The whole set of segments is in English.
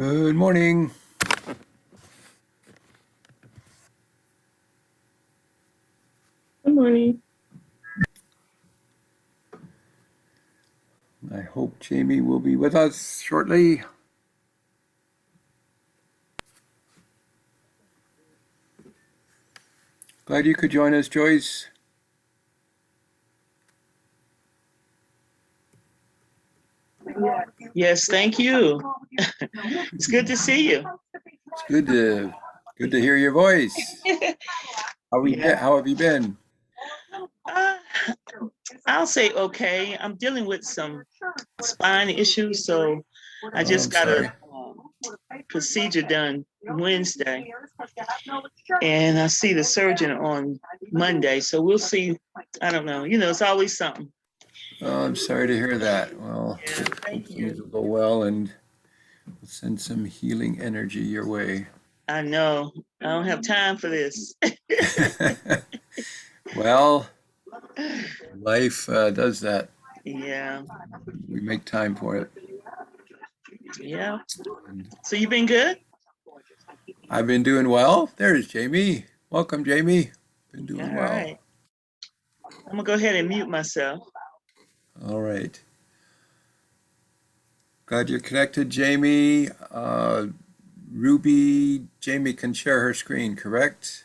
Good morning. Good morning. I hope Jamie will be with us shortly. Glad you could join us, Joyce. Yes, thank you. It's good to see you. It's good to hear your voice. How have you been? Uh, I'll say okay. I'm dealing with some spine issues, so I Oh, just I'm got a sorry. procedure done Wednesday, and I see the surgeon on Monday. So we'll see. I don't know. It's always something. Oh, I'm sorry to hear that. Well, Yeah, hope thank things you. will go well and we'll send some healing energy your way. I know. I don't have time for this. Well, life does that. Yeah, We make time for it. yeah. And So you've been good? I've been doing well. There's Jamie. Welcome, Jamie. Been All doing well. right. I'm gonna go ahead and mute myself. All right. Glad you're connected, Jamie. Ruby, Jamie can share her screen, correct?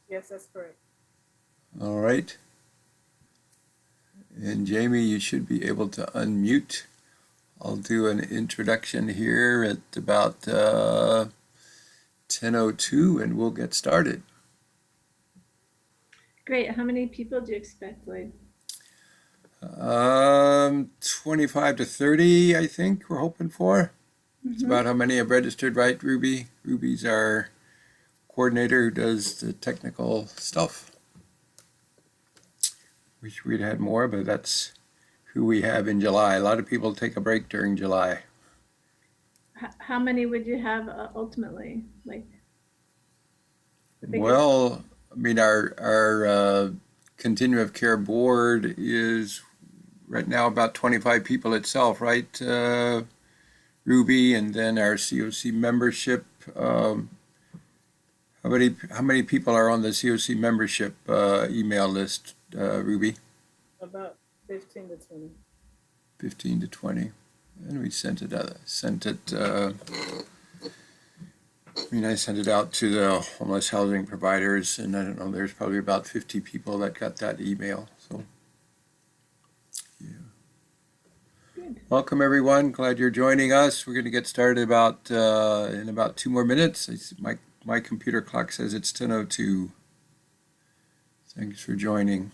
Yes, that's correct. All right. And Jamie, you should be able to unmute. I'll do an introduction here at about 10:02 and we'll get started. Great. How many people do you expect, Lloyd? 25 to 30, I think we're hoping for. It's Mhm. about how many have registered, right, Ruby? Ruby's our coordinator who does the technical stuff. Wish we'd had more, but that's who we have in July. A lot of people take a break during July. How many would you have ultimately? Like, Well, I mean, our continuum of care board is right now about 25 people itself, right, Ruby? And then our COC membership. How many people are on the COC membership email list, Ruby? About 15 to 20. 15 to 20. And we sent it. I sent it out to the homeless housing providers, and I don't know, there's probably about 50 people that got that email. So, yeah. good. Welcome, everyone. Glad you're joining us. We're going to get started in about 2 more minutes. My computer clock says it's 10:02. Thanks for joining.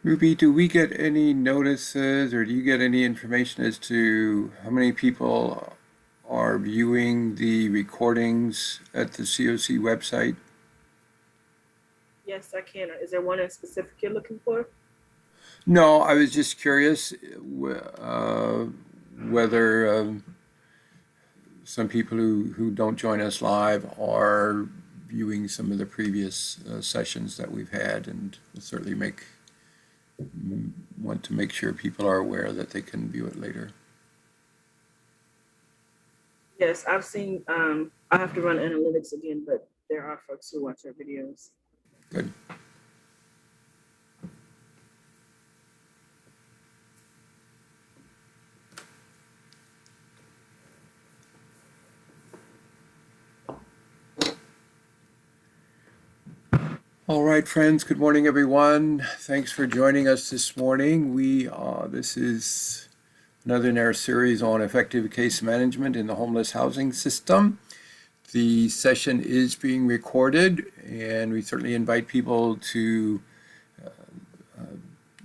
Ruby, do we get any notices or do you get any information as to how many people are viewing the recordings at the COC website? Yes, I can. Is there one in specific you're looking for? No, I was just curious whether some people who don't join us live are viewing some of the previous sessions that we've had, and we'll certainly want to make sure people are aware that they can view it later. Yes, I've seen. I have to run analytics again, but there are folks who watch our videos. Good. All right, friends. Good morning, everyone. Thanks for joining us this morning. This is another in our series on effective case management in the homeless housing system. The session is being recorded, and we certainly invite people to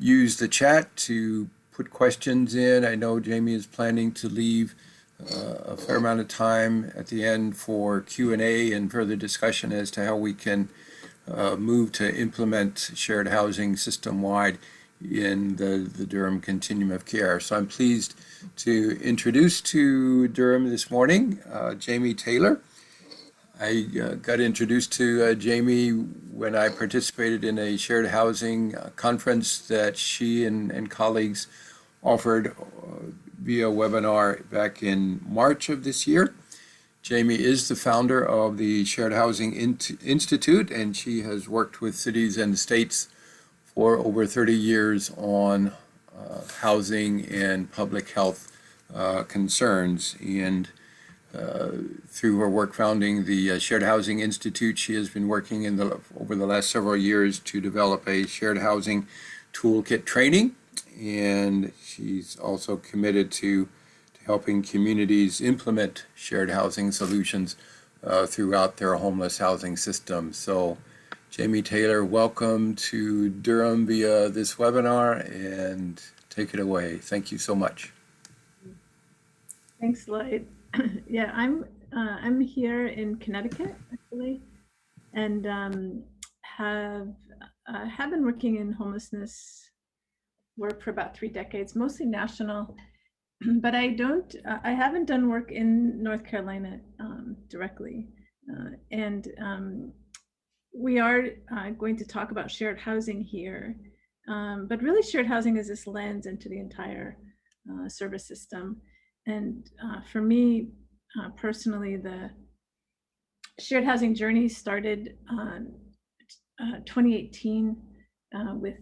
use the chat to put questions in. I know Jamie is planning to leave a fair amount of time at the end for Q&A and further discussion as to how we can move to implement shared housing system-wide in the Durham Continuum of Care. So I'm pleased to introduce to Durham this morning Jamie Taylor. I got introduced to Jamie when I participated in a shared housing conference that she and colleagues offered via webinar back in March of this year. Jamie is the founder of the Shared Housing Institute, and she has worked with cities and states for over 30 years on housing and public health concerns. And through her work founding the Shared Housing Institute, she has been working over the last several years to develop a shared housing toolkit training. And she's also committed to helping communities implement shared housing solutions throughout their homeless housing system. So Jamie Taylor, welcome to Durham via this webinar, and take it away. Thank you so much. Thanks, Lloyd. Yeah, I'm here in Connecticut actually, and have been working in homelessness work for about 3 decades, mostly national. But I haven't done work in North Carolina directly. We are going to talk about shared housing here. But really shared housing is this lens into the entire service system. And for me personally, the shared housing journey started 2018 with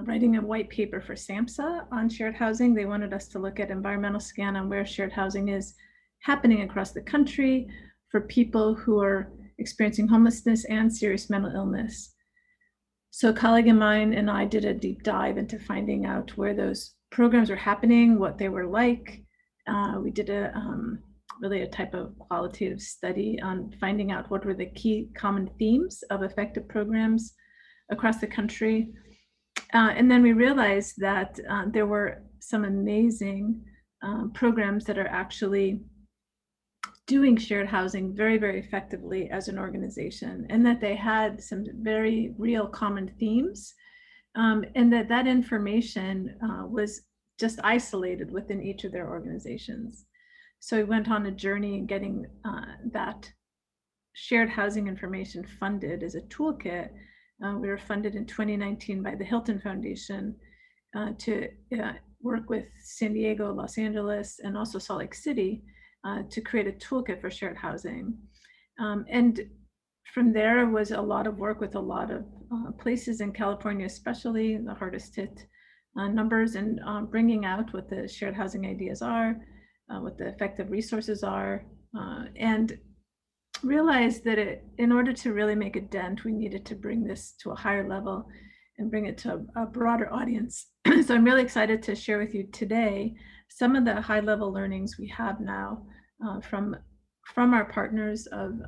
writing a white paper for SAMHSA on shared housing. They wanted us to look at environmental scan on where shared housing is happening across the country for people who are experiencing homelessness and serious mental illness. So a colleague of mine and I did a deep dive into finding out where those programs were happening, what they were like. We did really a type of qualitative study on finding out what were the key common themes of effective programs across the country. And then we realized that there were some amazing programs that are actually doing shared housing very, very effectively as an organization, and that they had some very real common themes, and that information was just isolated within each of their organizations. So we went on a journey in getting that shared housing information funded as a toolkit. We were funded in 2019 by the Hilton Foundation to work with San Diego, Los Angeles, and also Salt Lake City to create a toolkit for shared housing. And from there was a lot of work with a lot of places in California, especially the hardest hit numbers, and bringing out what the shared housing ideas are, what the effective resources are, and realized that in order to really make a dent, we needed to bring this to a higher level and bring it to a broader audience. So I'm really excited to share with you today some of the high level learnings we have now from our partners of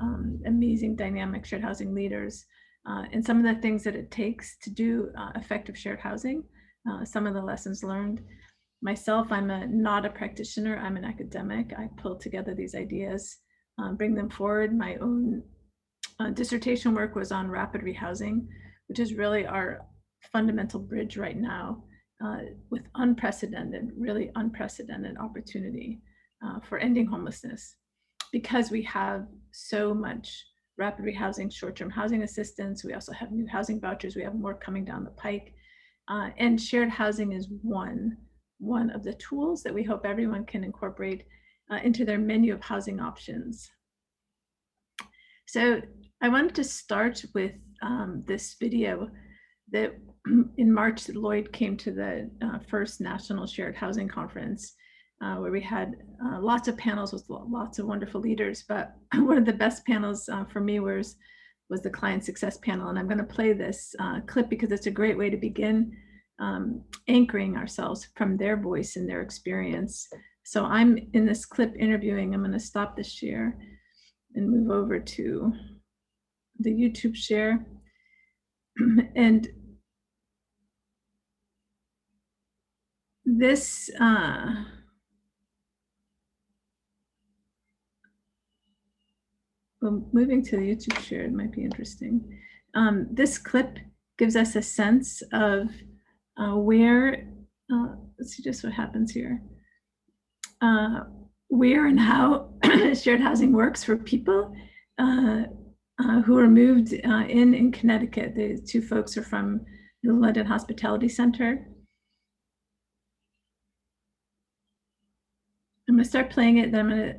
amazing dynamic shared housing leaders, and some of the things that it takes to do effective shared housing, some of the lessons learned. Myself, I'm not a practitioner, I'm an academic. I pull together these ideas, bring them forward. My own dissertation work was on rapid rehousing, which is really our fundamental bridge right now with really unprecedented opportunity for ending homelessness, because we have so much rapid rehousing, short-term housing assistance. We also have new housing vouchers. We have more coming down the pike. And shared housing is one of the tools that we hope everyone can incorporate into their menu of housing options. So I wanted to start with this video that in March, Lloyd came to the first National Shared Housing Conference, where we had lots of panels with lots of wonderful leaders. But one of the best panels for me was was the client success panel. And I'm going to play this clip because it's a great way to begin anchoring ourselves from their voice and their experience. So I'm in this clip interviewing. I'm going to stop the share and move over to the YouTube share. And this, well, moving to the YouTube share, it might be interesting. This clip gives us a sense of where, let's see just what happens here. Where and how shared housing works for people who are moved in Connecticut. The two folks are from the London Hospitality Center. I'm gonna start playing it, then I'm gonna,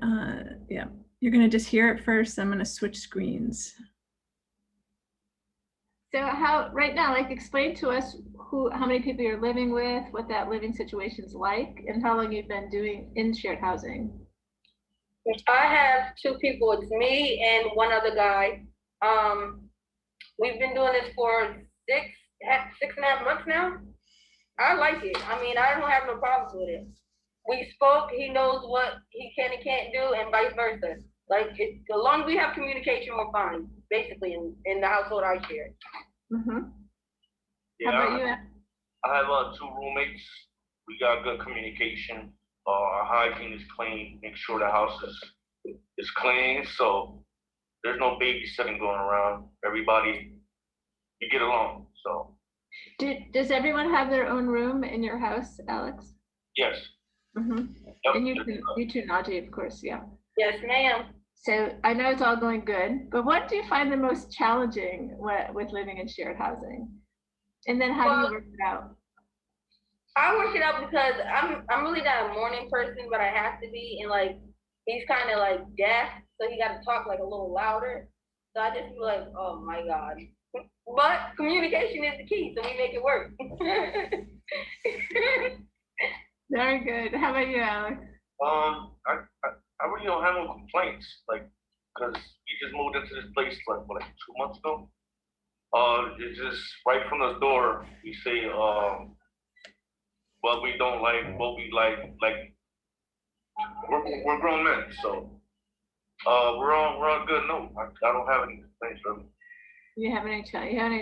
yeah, you're gonna just hear it first. I'm gonna switch screens. So how, right now, like explain to us how many people you're living with, what that living situation's like, and how long you've been doing in shared housing. I have two people. It's me and one other guy. We've been doing this for 6.5 months now. I like it. I mean, I don't have no problems with it. We spoke. He knows what he can and can't do, and vice versa. Like, as long as we have communication, we're fine. Basically, in the household I share. Mm-hmm. Yeah, How about you? I have 2 roommates. We got good communication. Our hygiene is clean. Make sure the house is clean. So there's no babysitting going around. Everybody, you get along. So. Does everyone have their own room in your house, Alex? Yes. Mm-hmm. Yep. And you too, Najee, of course, yeah. Yes, ma'am. So I know it's all going good, but what do you find the most challenging with living in shared housing? And then how do you work it out? I work it out because I'm really not a morning person, but I have to be. And like, he's kind of like deaf, so he got to talk like a little louder. So I just feel like, oh my God. But communication is the key, so we make it work. Very good. How about you, Alex? I really don't have no complaints, like, because we just moved into this place like 2 months ago. It's just right from the door, we say what we don't like, what we like we're grown men, so we're on a good note. I don't have any complaints from. You have any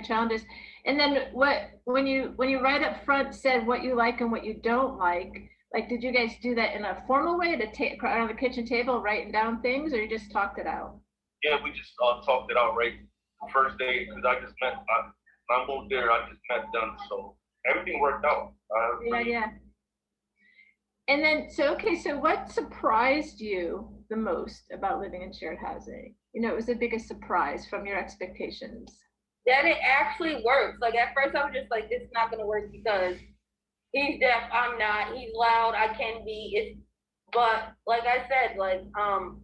challenges? And then when you right up front said what you like and what you don't like did you guys do that in a formal way to take on the kitchen table writing down things, or you just talked it out? Yeah, we just talked it out right the first day, because I just met when I moved there, I just met them, so everything worked out. Yeah. And then so what surprised you the most about living in shared housing? You know, it was the biggest surprise from your expectations. That it actually works. Like, at first I was just like, this is not gonna work because he's deaf, I'm not, he's loud, I can be. But like I said, like,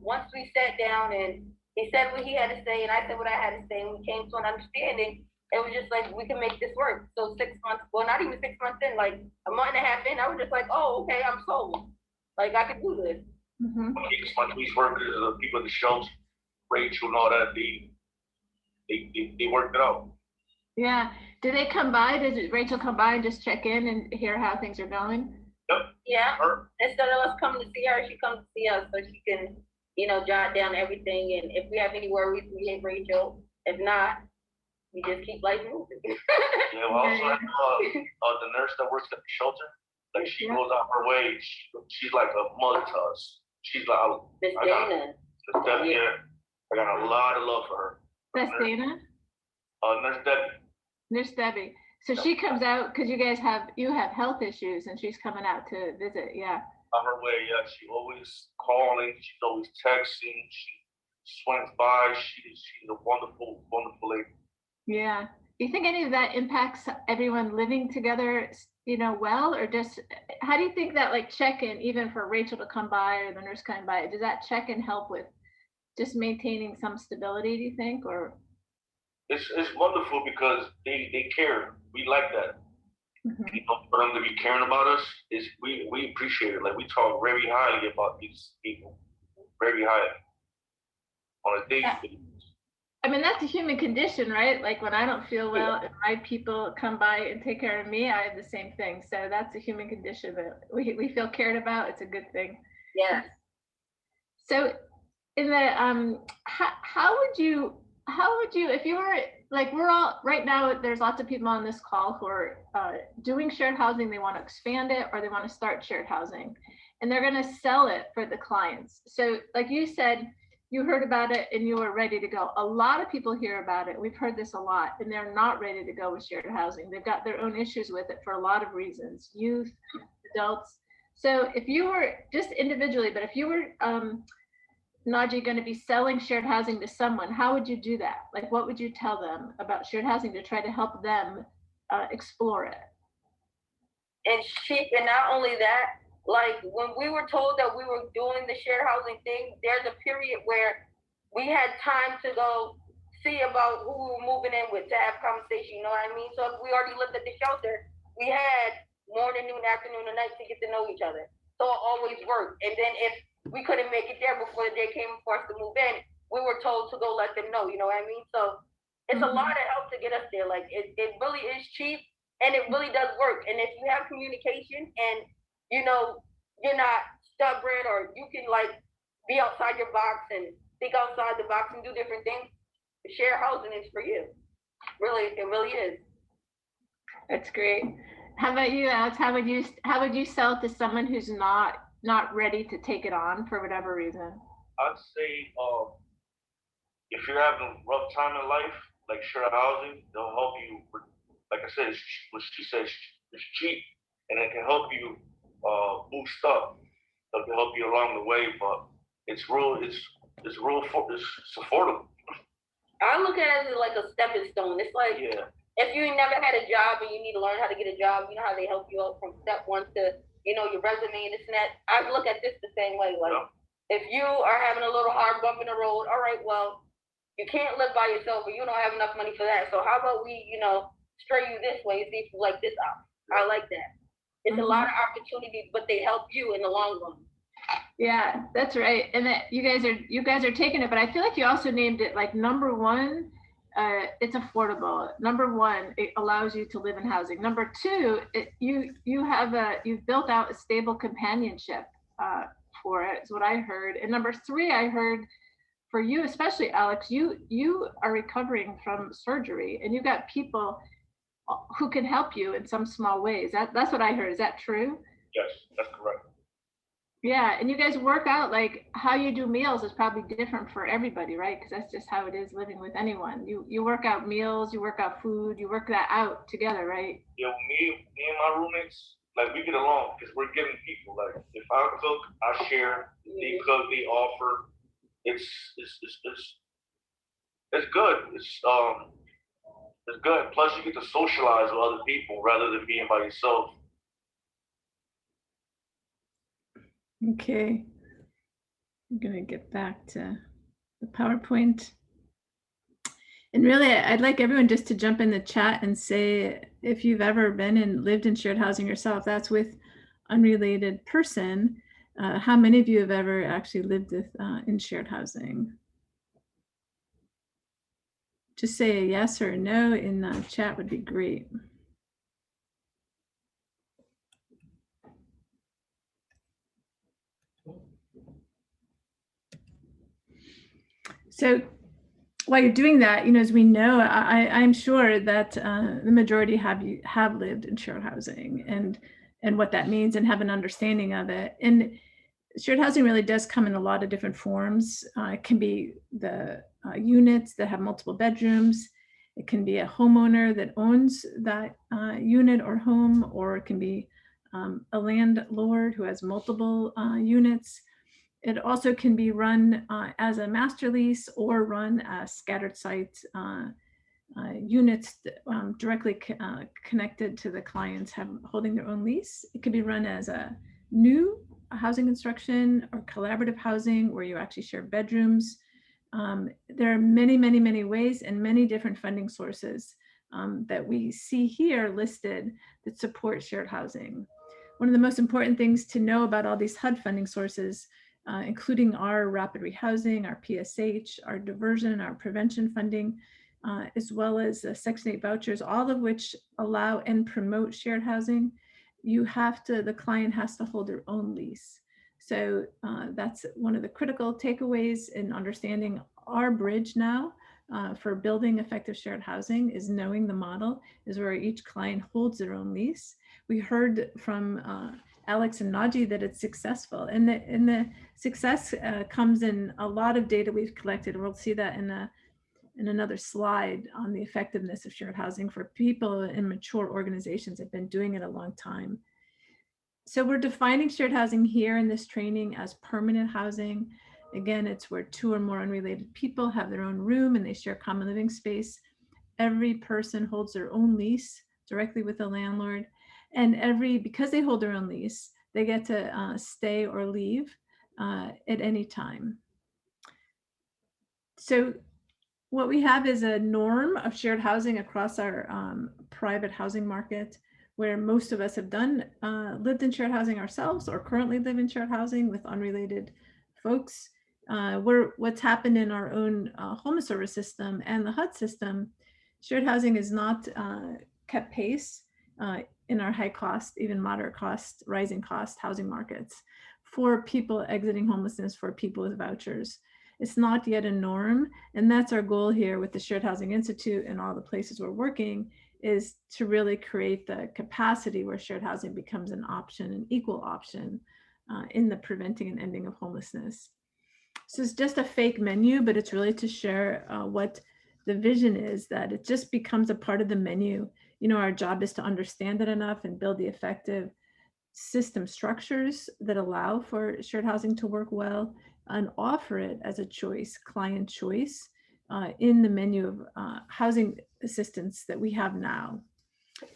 once we sat down and he said what he had to say and I said what I had to say, and we came to an understanding, it was just like, we can make this work. So 6 months, well, not even 6 months in, like a month and a half in, I was just like, oh, okay, I'm sold. Like, I could do this. Mm-hmm. My police workers, the people at the shelter, Rachel and all that, they worked it out. Yeah. Did they come by? Did Rachel come by and just check in and hear how things are going? Yep. Yeah. Her. Instead of us coming to see her, she comes to see us so she can, jot down everything. And if we have any worries, we hit Rachel. If not, we just keep life moving. Yeah, well, also have the nurse that works at the shelter. Like, she goes out her way. She's like a mother to us. She's like, Miss Dana. Yeah. I got a lot of love for her. That's Dana? Nurse Debbie. Nurse Debbie. So she comes out because you have health issues and she's coming out to visit, yeah. On her way, yeah. She always calling, she's always texting, she swings by, she's a wonderful, wonderful lady. Yeah. Do you think any of that impacts everyone living together, well, or just, how do you think that like check-in, even for Rachel to come by or the nurse coming by, does that check-in help with just maintaining some stability, do you think, or? It's wonderful because they care. We like that. Mm-hmm. For them to be caring about us, we appreciate it. Like, we talk very highly about these people, very highly on a daily basis. I mean, that's a human condition, right? Like when I don't feel well and my people come by and take care of me, I have the same thing. So that's a human condition that we feel cared about. It's a good thing. Yes. So in the how would you if you were like, we're all right now, there's lots of people on this call who are doing shared housing, they want to expand it or they want to start shared housing, and they're going to sell it for the clients. So like you said, you heard about it and you were ready to go. A lot of people hear about it, we've heard this a lot, and they're not ready to go with shared housing. They've got their own issues with it for a lot of reasons, youth, adults. So if you were just individually, but if you were Naji, going to be selling shared housing to someone, how would you do that? Like, what would you tell them about shared housing to try to help them explore it? And cheap, and not only that, like when we were told that we were doing the shared housing thing, there's a period where we had time to go see about who we were moving in with, to have conversation, you know what I mean? So if we already lived at the shelter, we had morning, noon, afternoon, and night to get to know each other. So it always worked. And then if we couldn't make it there before the day came for us to move in, we were told to go let them know, you know what I mean? So it's a lot of help to get us there. Like it really is cheap and it really does work. And if you have communication and you know you're not stubborn, or you can like be outside your box and think outside the box and do different things, share housing is for you. Really, it really is. That's great. How about you, Alex? How would you sell it to someone who's not ready to take it on for whatever reason? I'd say if you're having a rough time in life, like shared housing, they'll help you. Like I said, what she says, it's cheap, and it can help you boost up. It can help you along the way, but it's affordable. I look at it as like a stepping stone. It's like, Yeah. If you never had a job and you need to learn how to get a job, you know how they help you out from step one to, you know, your resume and this and that. I look at this the same way. Like, if you are having a little hard bump in the road, all right, well, you can't live by yourself, or you don't have enough money for that. So how about we, you know, stray you this way and see if you like this out. I like that. It's a lot of opportunities, but they help you in the long run. Yeah, that's right. And that you guys are taking it, but I feel like you also named it like number one. It's affordable. Number one, it allows you to live in housing. Number two, you've built out a stable companionship for it, is what I heard. And number three, I heard for you, especially Alex, you are recovering from surgery, and you've got people who can help you in some small ways. That's what I heard. Is that true? Yes, that's correct. Yeah, and you guys work out, like how you do meals is probably different for everybody, right? Because that's just how it is living with anyone. You work out meals, you work out food, you work that out together, right? Yeah, me and my roommates, like we get along because we're giving people. Like if I cook, I share. They cook, they offer. It's good. It's good. Plus, you get to socialize with other people rather than being by yourself. Okay. I'm going to get back to the PowerPoint. And really, I'd like everyone just to jump in the chat and say if you've ever been and lived in shared housing yourself. That's with unrelated person. How many of you have ever actually lived with, in shared housing? Just say a yes or a no in the chat would be great. So while you're doing that, as we know, I'm sure that the majority have lived in shared housing and what that means and have an understanding of it. And shared housing really does come in a lot of different forms. It can be the units that have multiple bedrooms. It can be a homeowner that owns that unit or home, or it can be a landlord who has multiple units. It also can be run as a master lease or run as scattered site units directly connected to the clients holding their own lease. It can be run as a new housing construction or collaborative housing where you actually share bedrooms. There are many, many, many ways and many different funding sources that we see here listed that support shared housing. One of the most important things to know about all these HUD funding sources including our rapid rehousing, our PSH, our diversion, our prevention funding, as well as Section 8 vouchers, all of which allow and promote shared housing. The client has to hold their own lease. So that's one of the critical takeaways in understanding our bridge now for building effective shared housing is knowing the model is where each client holds their own lease. We heard from Alex and Naji that it's successful, and the success comes in a lot of data we've collected. We'll see that in another slide on the effectiveness of shared housing for people in mature organizations that have been doing it a long time. So we're defining shared housing here in this training as permanent housing. Again, it's where 2 or more unrelated people have their own room and they share common living space. Every person holds their own lease directly with the landlord. And because they hold their own lease, they get to stay or leave at any time. So what we have is a norm of shared housing across our private housing market, where most of us have lived in shared housing ourselves or currently live in shared housing with unrelated folks. What's happened in our own home service system and the HUD system, shared housing is not kept pace in our high cost, even moderate cost, rising cost housing markets for people exiting homelessness, for people with vouchers. It's not yet a norm. And that's our goal here with the Shared Housing Institute and all the places we're working, is to really create the capacity where shared housing becomes an option, an equal option in the preventing and ending of homelessness. So it's just a fake menu, but it's really to share what the vision is, that it just becomes a part of the menu. You know, our job is to understand it enough and build the effective system structures that allow for shared housing to work well and offer it as a choice, client choice, in the menu of housing assistance that we have now.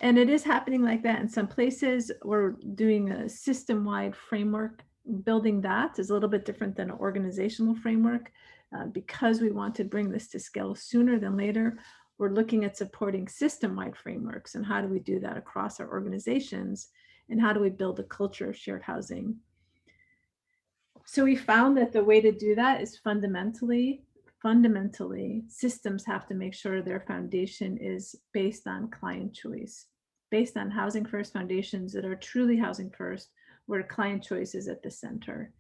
And it is happening like that in some places. We're doing a system-wide framework. Building that is a little bit different than an organizational framework because we want to bring this to scale sooner than later. We're looking at supporting system-wide frameworks, and how do we do that across our organizations, and how do we build a culture of shared housing. So we found that the way to do that is fundamentally, systems have to make sure their foundation is based on client choice, based on housing first foundations that are truly housing first, where client choice is at the center.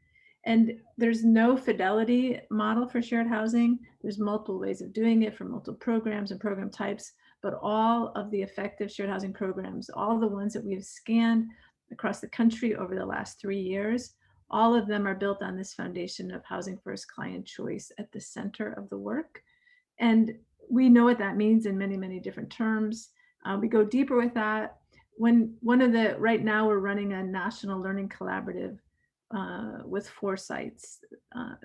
And there's no fidelity model for shared housing. There's multiple ways of doing it for multiple programs and program types, but all of the effective shared housing programs, all the ones that we've scanned across the country over the last 3 years, all of them are built on this foundation of housing first, client choice at the center of the work. And we know what that means in many, many different terms. We go deeper with that. Right now we're running a national learning collaborative with 4 sites,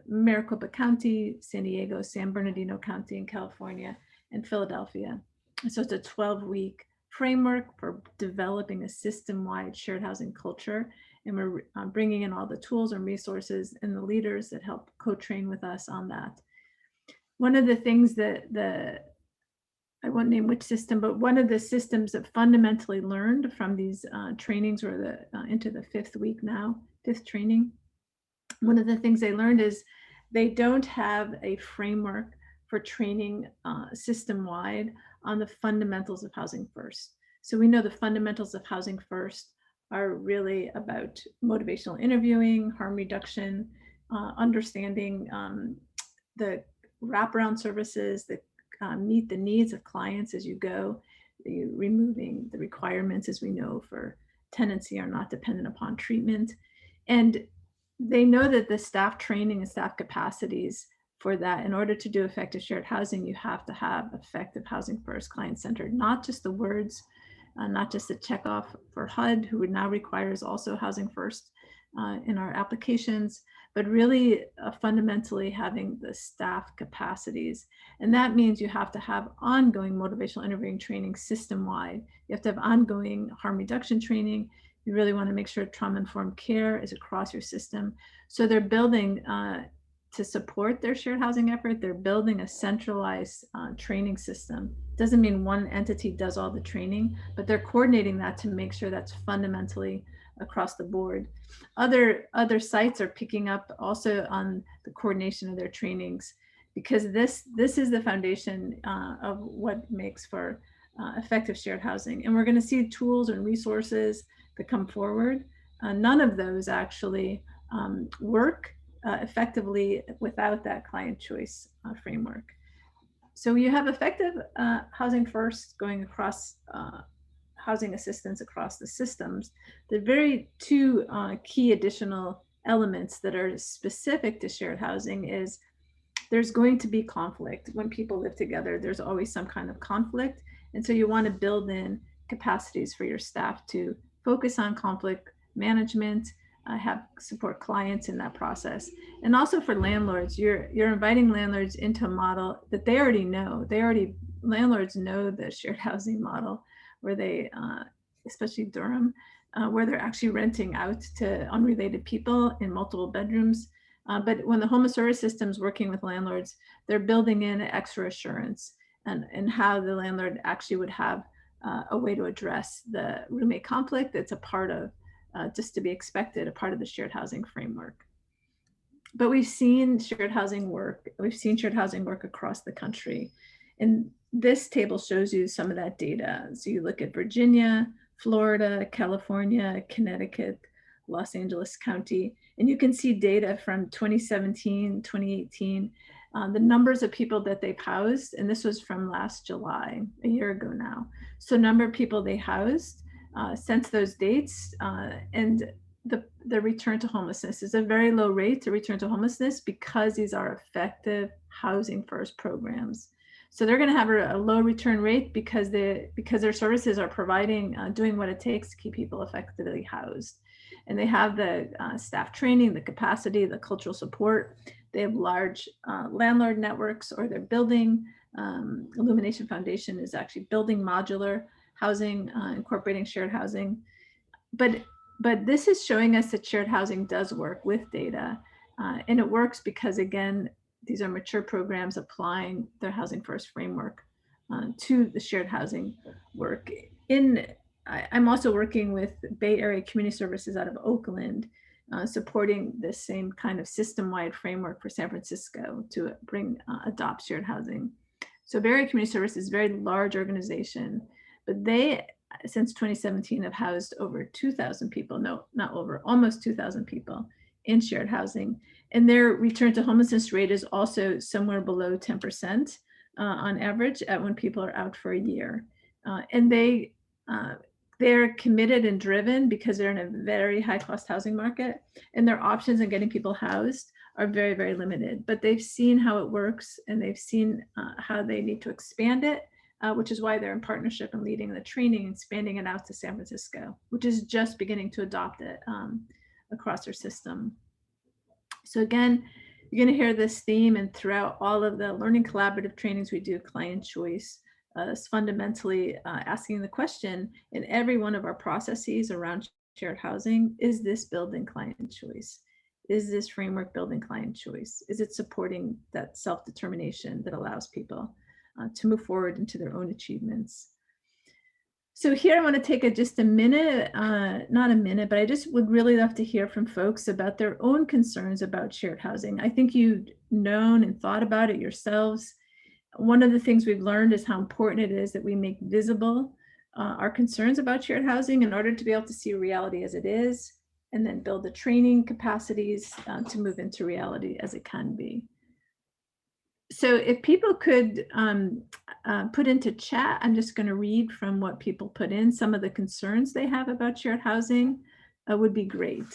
Maricopa County, San Diego, San Bernardino County in California, and Philadelphia. So it's a 12-week framework for developing a system-wide shared housing culture. And we're bringing in all the tools and resources and the leaders that help co-train with us on that. One of the things that I won't name which system, but one of the systems that fundamentally learned from these trainings, or into the 5th week now, 5th training, one of the things they learned is they don't have a framework for training system-wide on the fundamentals of housing first. So we know the fundamentals of housing first are really about motivational interviewing, harm reduction, understanding the wraparound services that meet the needs of clients as you go, removing the requirements, as we know, for tenancy are not dependent upon treatment. And they know that the staff training and staff capacities for that, in order to do effective shared housing, you have to have effective housing first, client centered, not just the words, not just a checkoff for HUD, who now requires also housing first in our applications, but really fundamentally having the staff capacities. And that means you have to have ongoing motivational interviewing training system-wide. You have to have ongoing harm reduction training. You really want to make sure trauma-informed care is across your system. So they're building, to support their shared housing effort, they're building a centralized training system. Doesn't mean one entity does all the training, but they're coordinating that to make sure that's fundamentally across the board. Other sites are picking up also on the coordination of their trainings, because this is the foundation of what makes for effective shared housing. And we're going to see tools and resources that come forward. None of those actually work effectively without that client choice framework. So you have effective housing first going across housing assistance across the systems. The very two key additional elements that are specific to shared housing is there's going to be conflict. When people live together, there's always some kind of conflict. And so you want to build in capacities for your staff to focus on conflict management, have support clients in that process. And also for landlords, you're inviting landlords into a model that they already know. Landlords know the shared housing model where they, especially Durham, where they're actually renting out to unrelated people in multiple bedrooms. But when the Home Service System's working with landlords, they're building in extra assurance and how the landlord actually would have a way to address the roommate conflict that's a part of, just to be expected, a part of the shared housing framework. But we've seen shared housing work. We've seen shared housing work across the country. And this table shows you some of that data. So you look at Virginia, Florida, California, Connecticut, Los Angeles County, and you can see data from 2017, 2018, the numbers of people that they've housed, and this was from last July, a year ago now. So number of people they housed since those dates, and the return to homelessness is a very low rate to return to homelessness because these are effective housing first programs. So they're going to have a low return rate because their services are providing, doing what it takes to keep people effectively housed. And they have the staff training, the capacity, the cultural support. They have large landlord networks, or they're building. Illumination Foundation is actually building modular housing, incorporating shared housing. But this is showing us that shared housing does work with data. And it works because, again, these are mature programs applying their housing first framework to the shared housing work. I'm also working with Bay Area Community Services out of Oakland, supporting this same kind of system-wide framework for San Francisco to adopt shared housing. So Bay Area Community Services is a very large organization, but they, since 2017, have housed over 2,000 people, no, not over, almost 2,000 people in shared housing. And their return to homelessness rate is also somewhere below 10% on average when people are out for a year. And they're committed and driven because they're in a very high cost housing market, and their options in getting people housed are very, very limited. But they've seen how it works, and they've seen how they need to expand it, which is why they're in partnership and leading the training and expanding it out to San Francisco, which is just beginning to adopt it across their system. So again, you're going to hear this theme, and throughout all of the learning collaborative trainings we do, client choice is fundamentally asking the question in every one of our processes around shared housing: is this building client choice? Is this framework building client choice? Is it supporting that self-determination that allows people to move forward into their own achievements? So here I want to take just a minute, not a minute, but I just would really love to hear from folks about their own concerns about shared housing. I think you've known and thought about it yourselves. One of the things we've learned is how important it is that we make visible our concerns about shared housing in order to be able to see reality as it is, and then build the training capacities to move into reality as it can be. So if people could put into chat, I'm just going to read from what people put in. Some of the concerns they have about shared housing would be great.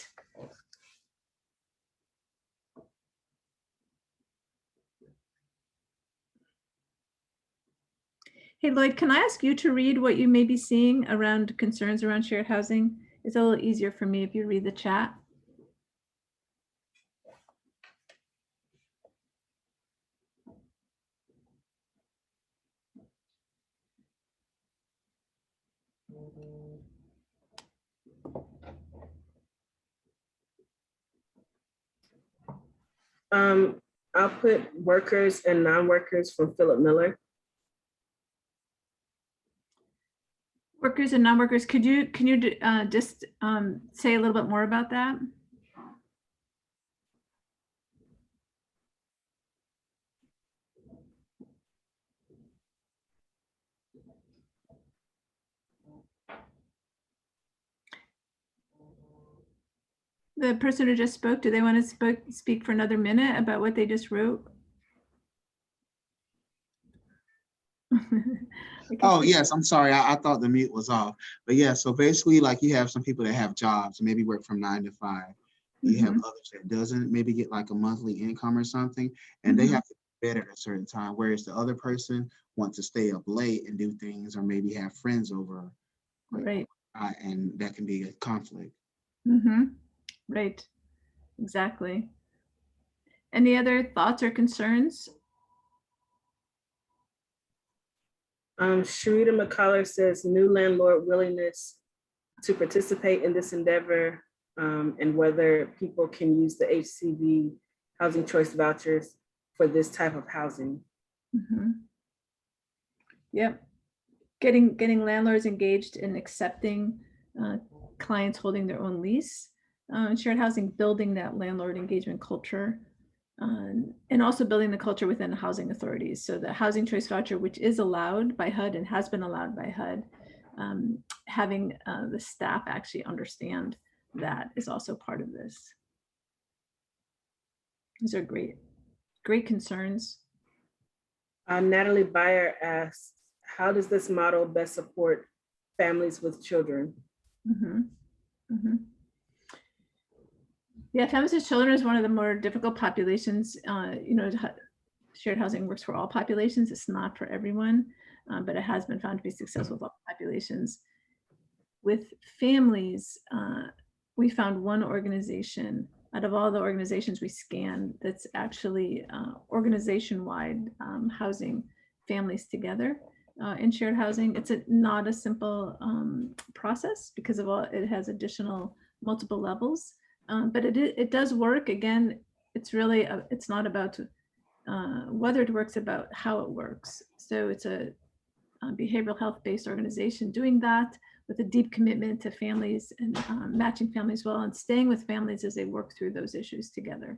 Hey, Lloyd, can I ask you to read what you may be seeing around concerns around shared housing? It's a little easier for me if you read the chat. I'll put workers and non-workers from Philip Miller. Workers and non-workers, can you just say a little bit more about that? The person who just spoke, do they want to speak for another minute about what they just wrote? Oh, yes, I'm sorry. I thought the mute was off. But yeah, so basically, like you have some people that have jobs, maybe work from 9 to 5. You have others that doesn't maybe get like a monthly income or something, and they have to be bed at a certain time, whereas the other person wants to stay up late and do things or maybe have friends over, like, Right. and that can be a conflict. Right. Exactly. Any other thoughts or concerns? Sharita McCollar says new landlord willingness to participate in this endeavor, and whether people can use the HCV housing choice vouchers for this type of housing. Yep. Getting landlords engaged in accepting clients holding their own lease. Shared housing, building that landlord engagement culture, and also building the culture within the housing authorities. So the housing choice voucher, which is allowed by HUD and has been allowed by HUD, having the staff actually understand that is also part of this. These are great concerns. Natalie Beyer asks, how does this model best support families with children? Yeah, families with children is one of the more difficult populations. Shared housing works for all populations. It's not for everyone, but it has been found to be successful with all populations. With families, we found one organization out of all the organizations we scanned that's actually organization-wide housing families together in shared housing. It's not a simple process because of all, it has additional multiple levels, but it does work. Again, it's really, it's not about whether it works, about how it works. So it's a behavioral health-based organization doing that with a deep commitment to families and matching families well and staying with families as they work through those issues together.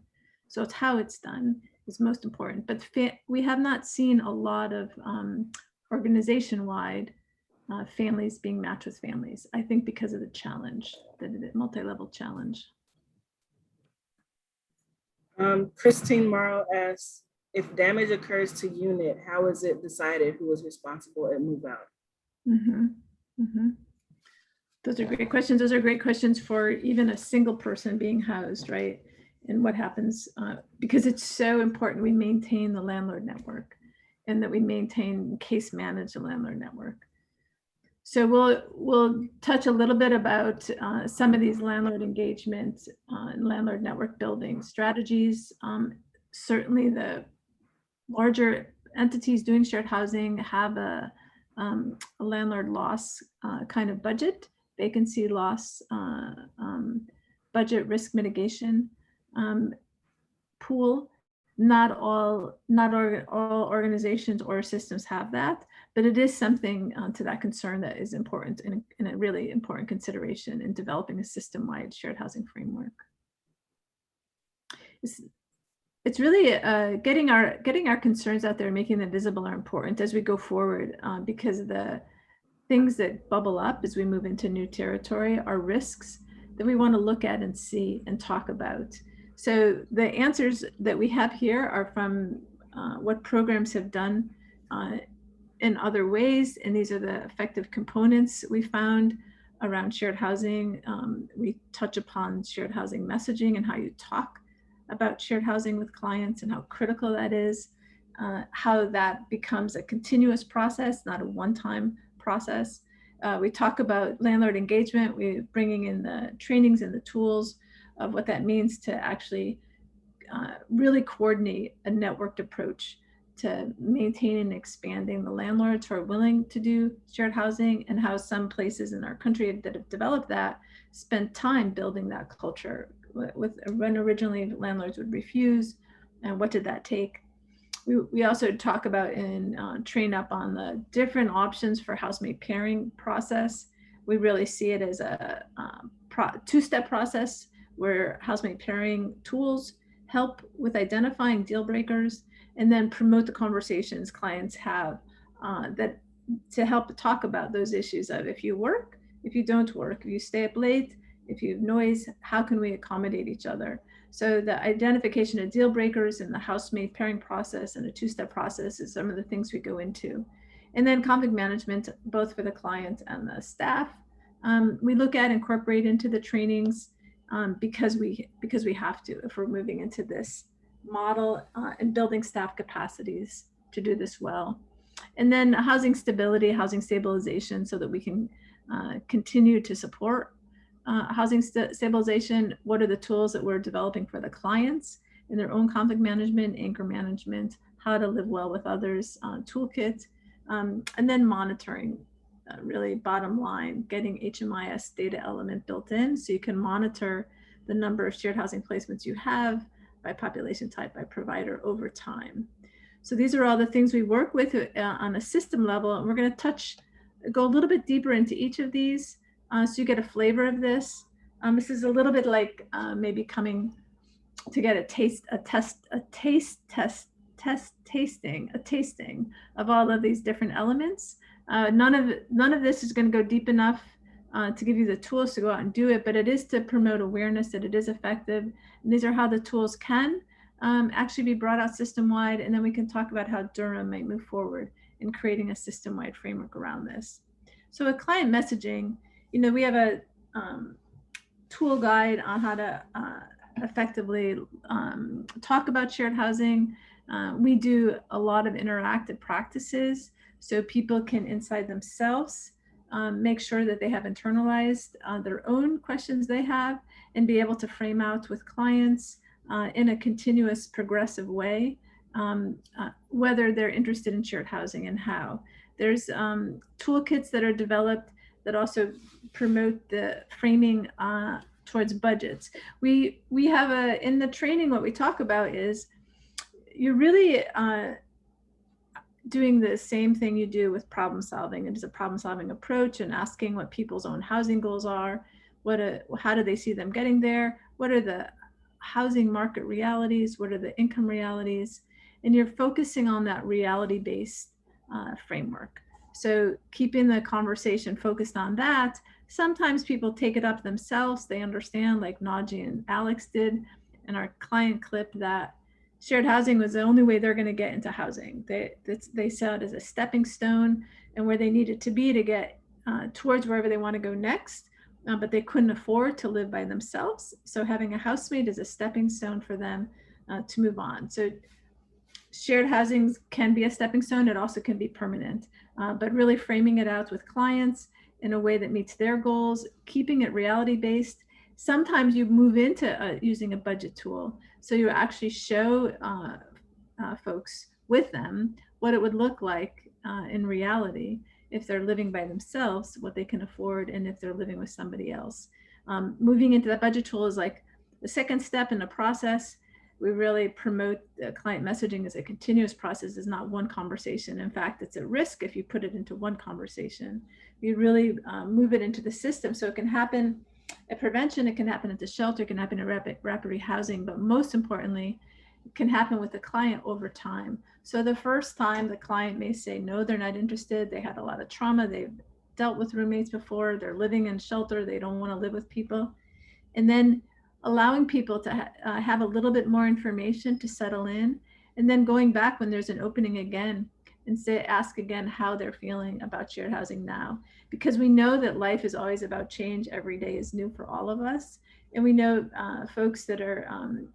So it's how it's done is most important. But we have not seen a lot of organization-wide families being matched with families, I think because of the challenge, the multi-level challenge. Christine Morrow asks, if damage occurs to unit, how is it decided who is responsible at move out? Those are great questions. Those are great questions for even a single person being housed, right? And what happens, because it's so important we maintain the landlord network and that we maintain case manage the landlord network. So we'll touch a little bit about some of these landlord engagement and landlord network building strategies. Certainly the larger entities doing shared housing have a landlord loss kind of budget, vacancy loss budget, risk mitigation pool. Not all organizations or systems have that, but it is something to that concern that is important and a really important consideration in developing a system-wide shared housing framework. It's really getting our concerns out there and making them visible are important as we go forward, because the things that bubble up as we move into new territory are risks that we want to look at and see and talk about. So the answers that we have here are from what programs have done in other ways, and these are the effective components we found around shared housing. We touch upon shared housing messaging and how you talk about shared housing with clients and how critical that is, how that becomes a continuous process, not a one-time process. We talk about landlord engagement. We're bringing in the trainings and the tools of what that means to actually really coordinate a networked approach to maintaining and expanding the landlords who are willing to do shared housing, and how some places in our country that have developed that spend time building that culture with when originally landlords would refuse, and what did that take? we also talk about and train up on the different options for housemate pairing process. We really see it as a two-step process where housemate pairing tools help with identifying deal breakers and then promote the conversations clients have that to help talk about those issues of if you work, if you don't work, if you stay up late, if you have noise, how can we accommodate each other? So the identification of deal breakers in the housemate pairing process and a two-step process is some of the things we go into. And then conflict management, both for the client and the staff. We look at incorporate into the trainings because we have to if we're moving into this model and building staff capacities to do this well. And then housing stability, housing stabilization, so that we can continue to support housing stabilization. What are the tools that we're developing for the clients in their own conflict management, anger management, how to live well with others, toolkit, and then monitoring. Really bottom line, getting HMIS data element built in so you can monitor the number of shared housing placements you have by population type, by provider over time. So these are all the things we work with on a system level, and we're going to go a little bit deeper into each of these so you get a flavor of this. This is a little bit like maybe coming to get a tasting of all of these different elements. None of this is going to go deep enough to give you the tools to go out and do it, but it is to promote awareness that it is effective. And these are how the tools can actually be brought out system-wide, and then we can talk about how Durham might move forward in creating a system-wide framework around this. So with client messaging, we have a tool guide on how to effectively talk about shared housing. We do a lot of interactive practices so people can inside themselves make sure that they have internalized their own questions they have and be able to frame out with clients in a continuous progressive way, whether they're interested in shared housing and how. There's toolkits that are developed that also promote the framing towards budgets. We have in the training, what we talk about is you're really doing the same thing you do with problem solving. It is a problem solving approach and asking what people's own housing goals are, how do they see them getting there, what are the housing market realities, what are the income realities, and you're focusing on that reality-based framework. So keeping the conversation focused on that, sometimes people take it up themselves. They understand, like Naji and Alex did in our client clip, that shared housing was the only way they're going to get into housing. They saw it as a stepping stone and where they needed to be to get towards wherever they want to go next, but they couldn't afford to live by themselves. So having a housemate is a stepping stone for them to move on. So shared housing can be a stepping stone. It also can be permanent, but really framing it out with clients in a way that meets their goals, keeping it reality-based. Sometimes you move into using a budget tool. So you actually show folks with them what it would look like in reality if they're living by themselves, what they can afford, and if they're living with somebody else. Moving into that budget tool is like the second step in the process. We really promote the client messaging as a continuous process. It's not one conversation. In fact, it's a risk if you put it into one conversation. You really move it into the system so it can happen at prevention, it can happen at the shelter, it can happen at rapid rehousing, but most importantly, it can happen with the client over time. So the first time the client may say, no, they're not interested. They had a lot of trauma. They've dealt with roommates before. They're living in shelter. They don't want to live with people. And then allowing people to have a little bit more information to settle in, and then going back when there's an opening again and ask again how they're feeling about shared housing now. Because we know that life is always about change. Every day is new for all of us. And we know folks that are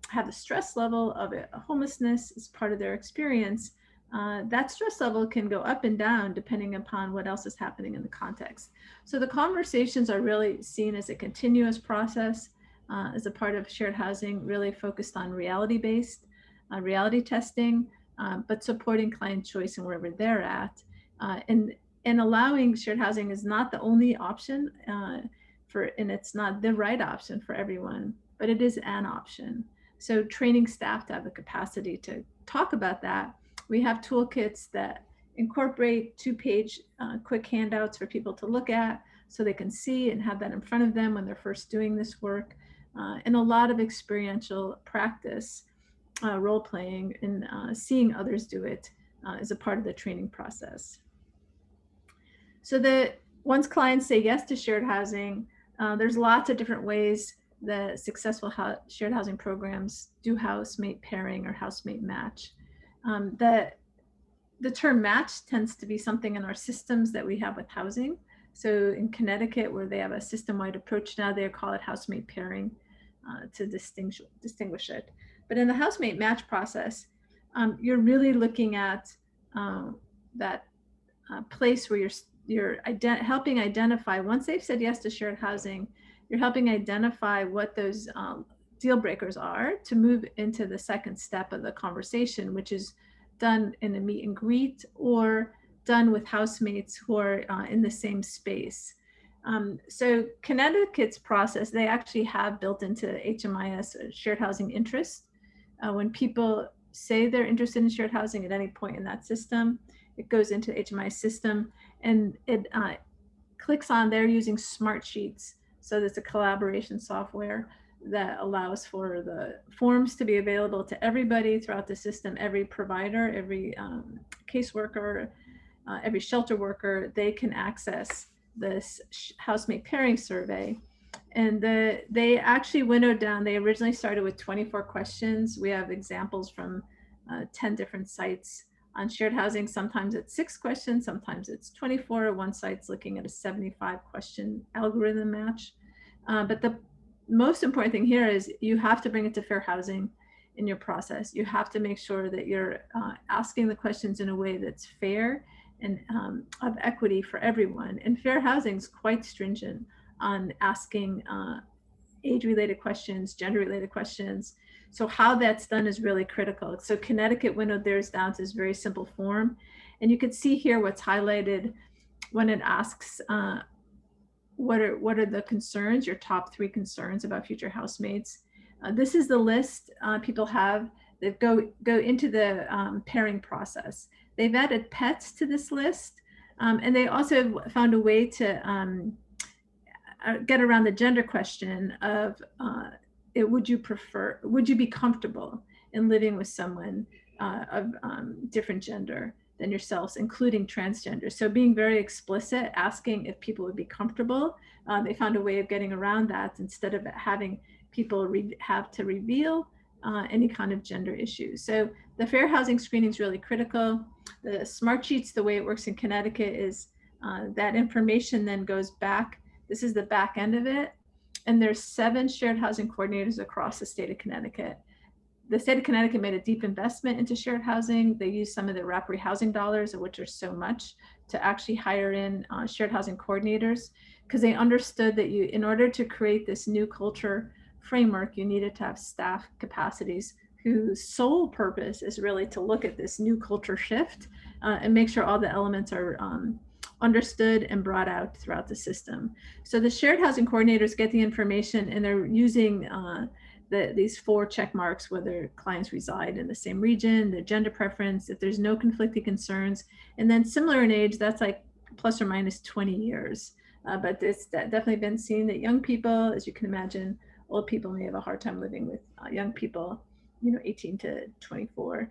have the stress level of homelessness as part of their experience. That stress level can go up and down depending upon what else is happening in the context. So the conversations are really seen as a continuous process, as a part of shared housing, really focused on reality-based, reality testing, but supporting client choice and wherever they're at. And allowing shared housing is not the only option and it's not the right option for everyone, but it is an option. So training staff to have the capacity to talk about that We have toolkits that incorporate 2-page quick handouts for people to look at so they can see and have that in front of them when they're first doing this work, and a lot of experiential practice, role playing, and seeing others do it as a part of the training process. So that once clients say yes to shared housing, there's lots of different ways that successful shared housing programs do housemate pairing or housemate match. The term match tends to be something in our systems that we have with housing. So in Connecticut, where they have a system-wide approach now, they call it housemate pairing to distinguish it. But in the housemate match process, you're really looking at that place where you're helping identify, once they've said yes to shared housing, you're helping identify what those deal breakers are to move into the second step of the conversation, which is done in a meet and greet or done with housemates who are in the same space. So Connecticut's process, they actually have built into HMIS shared housing interest. When people say they're interested in shared housing at any point in that system, it goes into the HMIS system and it clicks on, they're using Smartsheets. So there's a collaboration software that allows for the forms to be available to everybody throughout the system, every provider, every caseworker, every shelter worker, they can access this housemate pairing survey. And they actually winnowed down, they originally started with 24 questions. We have examples from 10 different sites on shared housing. Sometimes it's 6 questions, sometimes it's 24. One site's looking at a 75 question algorithm match. But the most important thing here is you have to bring it to fair housing in your process. You have to make sure that you're asking the questions in a way that's fair and of equity for everyone. And fair housing is quite stringent on asking age-related questions, gender-related questions. So how that's done is really critical. So Connecticut winnowed theirs down to this very simple form. And you can see here what's highlighted when it asks, what are the concerns, your top 3 concerns about future housemates. This is the list people have that go into the pairing process. They've added pets to this list, and they also found a way to get around the gender question of would you be comfortable in living with someone of different gender than yourselves, including transgender. So being very explicit, asking if people would be comfortable. They found a way of getting around that instead of having people have to reveal any kind of gender issues. So the fair housing screening is really critical. The Smartsheets, the way it works in Connecticut is that information then goes back. This is the back end of it. And there's 7 shared housing coordinators across the state of Connecticut. The state of Connecticut made a deep investment into shared housing. They used some of their rapid housing dollars, of which are so much, to actually hire in shared housing coordinators, because they understood that in order to create this new culture framework, you needed to have staff capacities whose sole purpose is really to look at this new culture shift and make sure all the elements are understood and brought out throughout the system. So the shared housing coordinators get the information and they're using these 4 check marks, whether clients reside in the same region, their gender preference, if there's no conflicting concerns, and then similar in age, that's like plus or minus 20 years. But it's definitely been seen that young people, as you can imagine, old people may have a hard time living with young people, 18 to 24.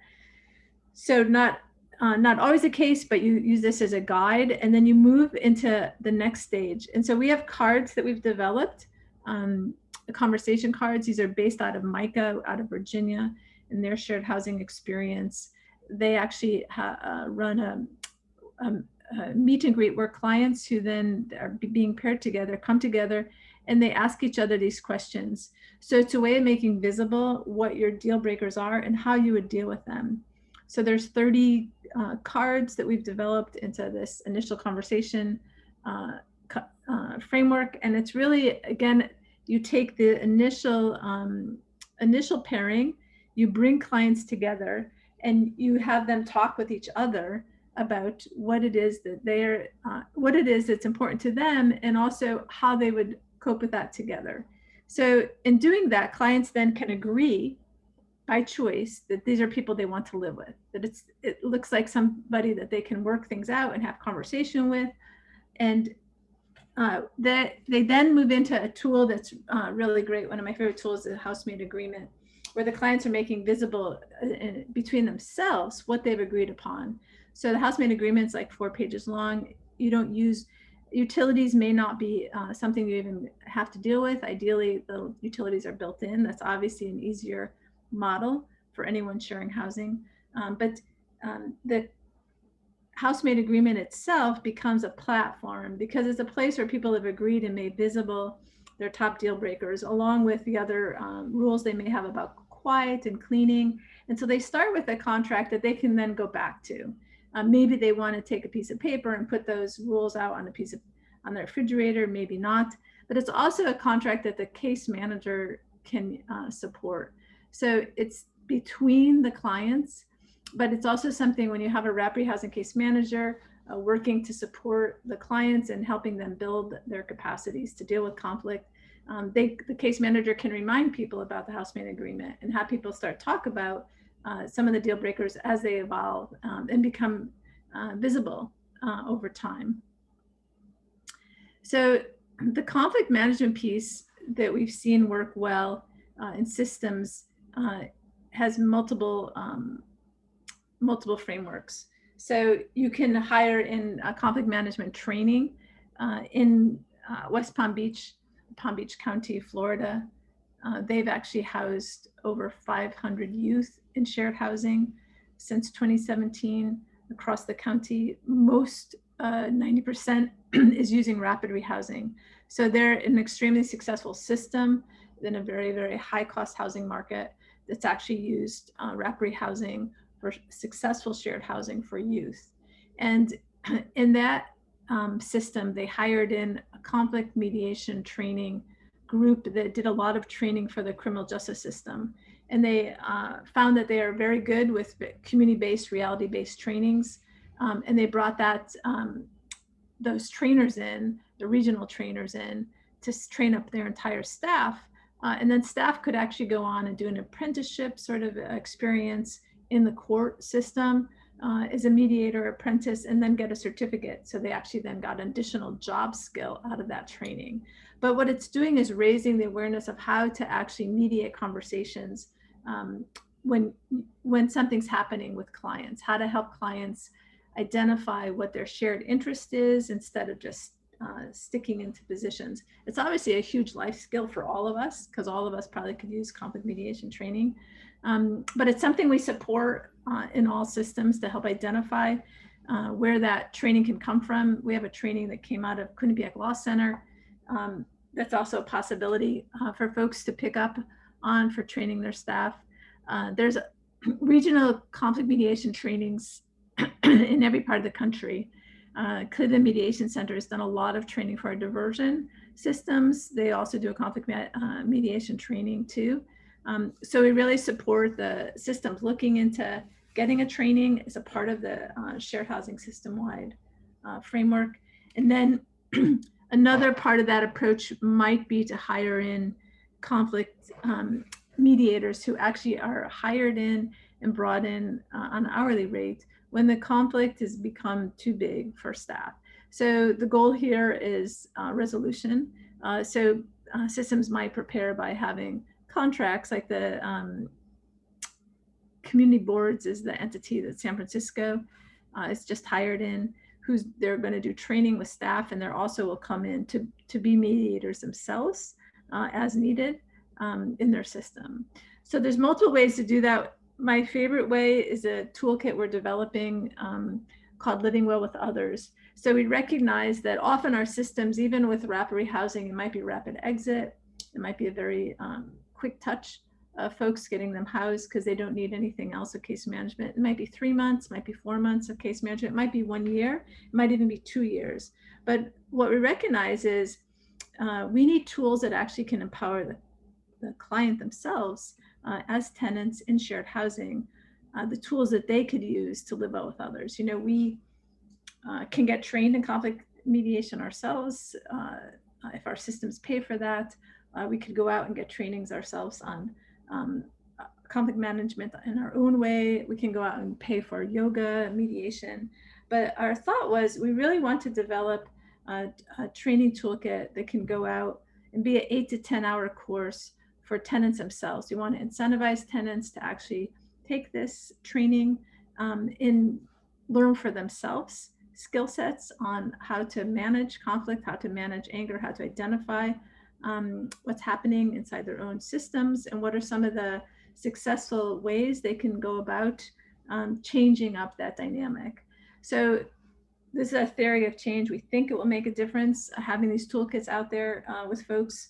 So not always the case, but you use this as a guide, and then you move into the next stage. And so we have cards that we've developed, the conversation cards. These are based out of MICA, out of Virginia, and their shared housing experience. They actually run a meet and greet where clients who then are being paired together come together and they ask each other these questions. So it's a way of making visible what your deal breakers are and how you would deal with them. So there's 30 cards that we've developed into this initial conversation framework. And it's really, again, you take the initial pairing, you bring clients together and you have them talk with each other about what it is that what it is that's important to them and also how they would cope with that together. So in doing that, clients then can agree by choice, that these are people they want to live with, that it looks like somebody that they can work things out and have conversation with. And that they then move into a tool that's really great. One of my favorite tools is a housemaid agreement, where the clients are making visible between themselves what they've agreed upon. So the housemaid agreement's like 4 pages long. You don't use utilities, may not be something you even have to deal with. Ideally, the utilities are built in. That's obviously an easier model for anyone sharing housing. But the housemaid agreement itself becomes a platform, because it's a place where people have agreed and made visible their top deal breakers, along with the other rules they may have about quiet and cleaning. And so they start with a contract that they can then go back to. Maybe they want to take a piece of paper and put those rules out on on their refrigerator, maybe not. But it's also a contract that the case manager can support. So it's between the clients, but it's also something when you have a Rapid Rehousing case manager working to support the clients and helping them build their capacities to deal with conflict. The case manager can remind people about the housemaid agreement and have people start talk about some of the deal breakers as they evolve and become visible over time. So the conflict management piece that we've seen work well in systems has multiple frameworks. So you can hire in conflict management training in West Palm Beach County, Florida. They've actually housed over 500 youth in shared housing since 2017 across the county. Most 90% is using rapid rehousing. So they're an extremely successful system in a very, very high cost housing market that's actually used rapid rehousing for successful shared housing for youth. And in that system, they hired in a conflict mediation training group that did a lot of training for the criminal justice system. And they found that they are very good with community-based, reality-based trainings. And they brought those trainers in, the regional trainers in, to train up their entire staff. And then staff could actually go on and do an apprenticeship sort of experience in the court system as a mediator apprentice, and then get a certificate. So they actually then got an additional job skill out of that training. But what it's doing is raising the awareness of how to actually mediate conversations when something's happening with clients, how to help clients identify what their shared interest is instead of just sticking into positions. It's obviously a huge life skill for all of us, because all of us probably could use conflict mediation training. But it's something we support in all systems to help identify where that training can come from. We have a training that came out of Quinnipiac Law Center. That's also a possibility for folks to pick up on for training their staff. There's regional conflict mediation trainings in every part of the country. Cleveland Mediation Center has done a lot of training for our diversion systems. They also do a conflict mediation training too. So we really support the systems looking into getting a training as a part of the shared housing system-wide framework. And then another part of that approach might be to hire in conflict mediators who actually are hired in and brought in on an hourly rate when the conflict has become too big for staff. So the goal here is resolution. So systems might prepare by having contracts, like the community boards is the entity that San Francisco is just hired in, they're going to do training with staff, and they're also will come in to be mediators themselves as needed in their system. So there's multiple ways to do that. My favorite way is a toolkit we're developing called Living Well with Others. So we recognize that often our systems, even with rapid rehousing, it might be rapid exit, it might be a very quick touch of folks getting them housed because they don't need anything else of case management. It might be 3 months, might be 4 months of case management, it might be 1 year, it might even be 2 years. But what we recognize is we need tools that actually can empower the client themselves as tenants in shared housing, the tools that they could use to live well with others. You know, we can get trained in conflict mediation ourselves. If our systems pay for that, we could go out and get trainings ourselves on conflict management in our own way. We can go out and pay for yoga, mediation. But our thought was we really want to develop a training toolkit that can go out and be an 8 to 10 hour course for tenants themselves. We want to incentivize tenants to actually take this training and learn for themselves skill sets on how to manage conflict, how to manage anger, how to identify what's happening inside their own systems, and what are some of the successful ways they can go about changing up that dynamic. So this is a theory of change. We think it will make a difference having these toolkits out there with folks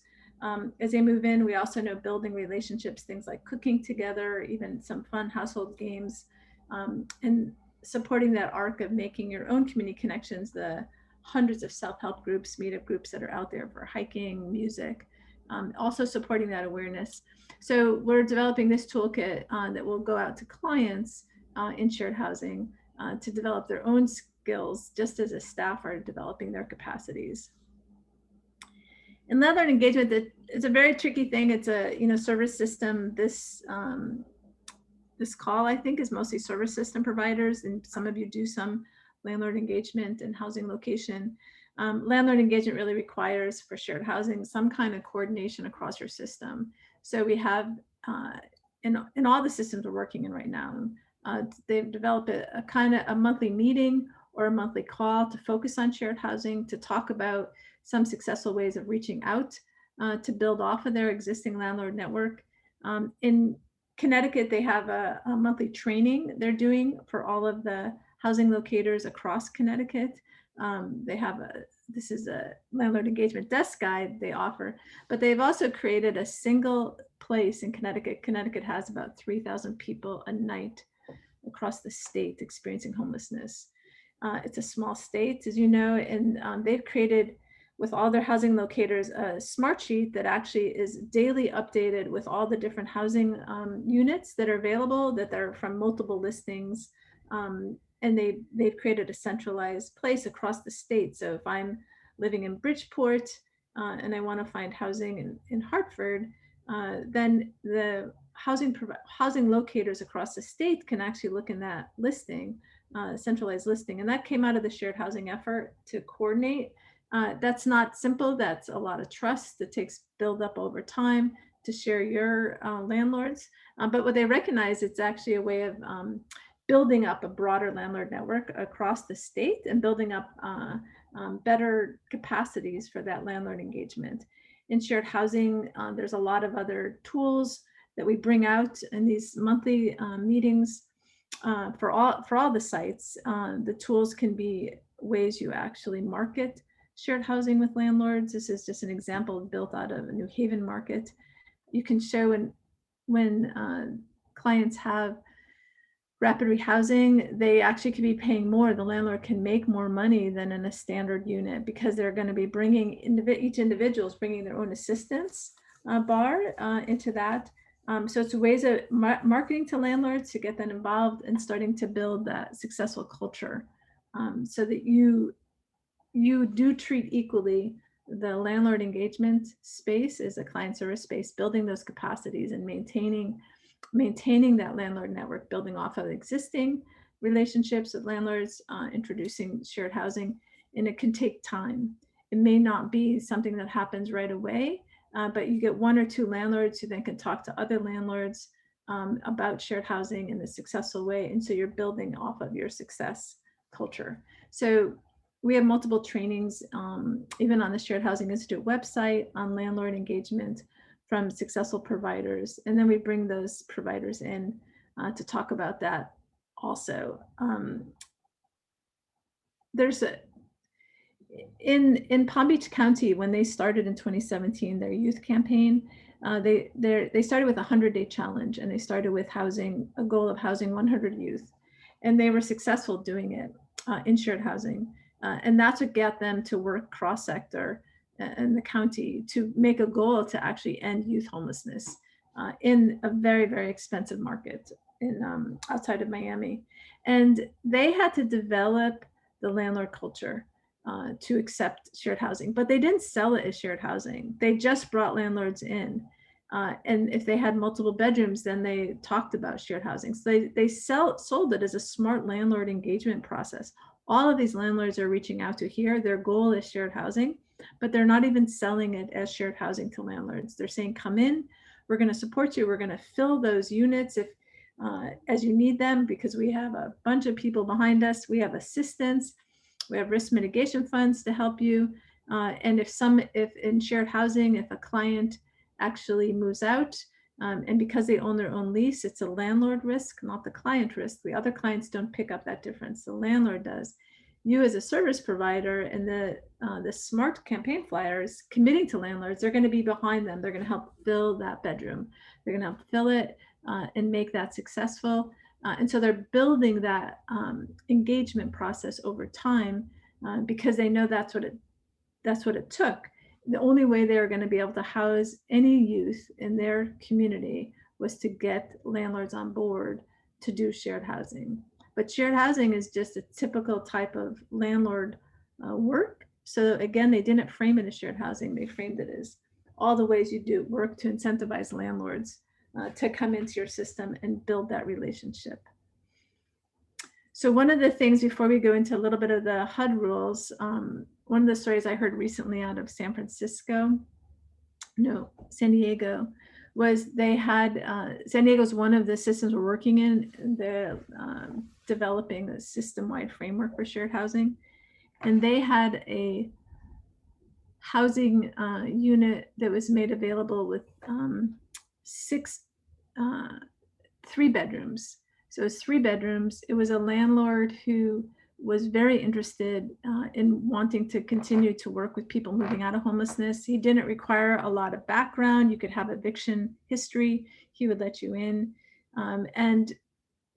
as they move in. We also know building relationships, things like cooking together, even some fun household games, and supporting that arc of making your own community connections, the hundreds of self-help groups, meetup groups that are out there for hiking, music, also supporting that awareness. So we're developing this toolkit that will go out to clients in shared housing to develop their own skills, just as a staff are developing their capacities. And landlord engagement, it's a very tricky thing. It's a service system. This call, I think, is mostly service system providers, and some of you do some landlord engagement and housing location. Landlord engagement really requires, for shared housing, some kind of coordination across your system. So we have, in all the systems we're working in right now, they've developed a kind of a monthly meeting or a monthly call to focus on shared housing, to talk about some successful ways of reaching out to build off of their existing landlord network. In Connecticut, they have a monthly training they're doing for all of the housing locators across Connecticut. They have this is a landlord engagement desk guide they offer, but they've also created a single place in Connecticut. Connecticut has about 3,000 people a night across the state experiencing homelessness. It's a small state, as you know, and they've created, with all their housing locators, a smart sheet that actually is daily updated with all the different housing units that are available, that are from multiple listings. And they've created a centralized place across the state. So if I'm living in Bridgeport and I want to find housing in Hartford, then the housing locators across the state can actually look in that listing, centralized listing. And that came out of the shared housing effort to coordinate. That's not simple. That's a lot of trust that takes build up over time to share your landlords. But what they recognize, it's actually a way of building up a broader landlord network across the state and building up better capacities for that landlord engagement. In shared housing, there's a lot of other tools that we bring out in these monthly meetings for all the sites. The tools can be ways you actually market shared housing with landlords. This is just an example built out of a New Haven market. You can show when clients have rapid rehousing, they actually could be paying more. The landlord can make more money than in a standard unit because they're going to be bringing, each individual is bringing their own assistance bar into that. So it's ways of marketing to landlords to get them involved and starting to build that successful culture so that you do treat equally the landlord engagement space as a client service space, building those capacities and maintaining that landlord network, building off of existing relationships with landlords, introducing shared housing, and it can take time. It may not be something that happens right away, but you get one or two landlords who then can talk to other landlords about shared housing in a successful way. And so you're building off of your success culture. So we have multiple trainings, even on the Shared Housing Institute website, on landlord engagement from successful providers. And then we bring those providers in to talk about that also. In Palm Beach County, when they started in 2017, their youth campaign, they started with a 100-day challenge, and they started with a goal of housing 100 youth. And they were successful doing it in shared housing. And that's what got them to work cross-sector in the county to make a goal to actually end youth homelessness in a very, very expensive market in outside of Miami. And they had to develop the landlord culture to accept shared housing, but they didn't sell it as shared housing. They just brought landlords in And if they had multiple bedrooms, then they talked about shared housing. So they sold it as a smart landlord engagement process. All of these landlords are reaching out to here. Their goal is shared housing, but they're not even selling it as shared housing to landlords. They're saying, come in, we're going to support you. We're going to fill those units if as you need them, because we have a bunch of people behind us. We have assistance. We have risk mitigation funds to help you. And if in shared housing, if a client actually moves out, and because they own their own lease, it's a landlord risk, not the client risk. The other clients don't pick up that difference. The landlord does. You as a service provider and the smart campaign flyers committing to landlords, they're going to be behind them. They're going to help fill that bedroom. They're going to help fill it and make that successful. And so they're building that engagement process over time because they know that's what it took. The only way they were going to be able to house any youth in their community was to get landlords on board to do shared housing. But shared housing is just a typical type of landlord work. So again, they didn't frame it as shared housing. They framed it as all the ways you do work to incentivize landlords to come into your system and build that relationship. So one of the things before we go into a little bit of the HUD rules, one of the stories I heard recently out of San Diego, was they had, San Diego's one of the systems we're working in, they're developing a system-wide framework for shared housing. And they had a housing unit that was made available with 3 bedrooms. So it was 3 bedrooms. It was a landlord who was very interested in wanting to continue to work with people moving out of homelessness. He didn't require a lot of background. You could have eviction history. He would let you in. And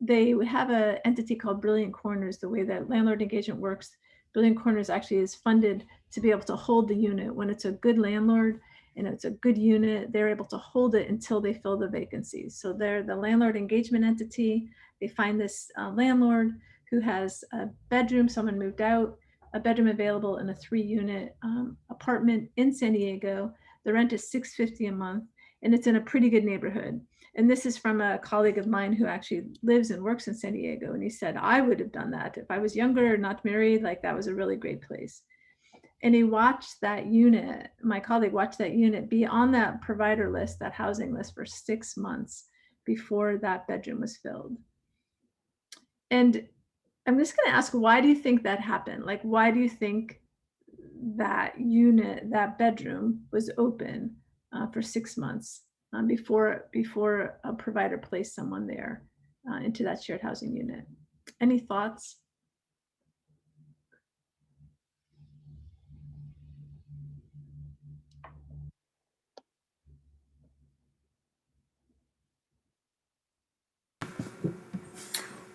they have an entity called Brilliant Corners. The way that landlord engagement works, Brilliant Corners actually is funded to be able to hold the unit. When it's a good landlord and it's a good unit, they're able to hold it until they fill the vacancies. So they're the landlord engagement entity. They find this landlord who has a bedroom, someone moved out, a bedroom available in a 3-unit apartment in San Diego. The rent is $650 a month, and it's in a pretty good neighborhood. And this is from a colleague of mine who actually lives and works in San Diego. And he said, I would have done that if I was younger, not married, like that was a really great place. And he watched that unit, my colleague watched that unit be on that provider list, that housing list for 6 months before that bedroom was filled. And I'm just going to ask, why do you think that happened? Like, why do you think that unit, that bedroom was open for 6 months before a provider placed someone there into that shared housing unit? Any thoughts?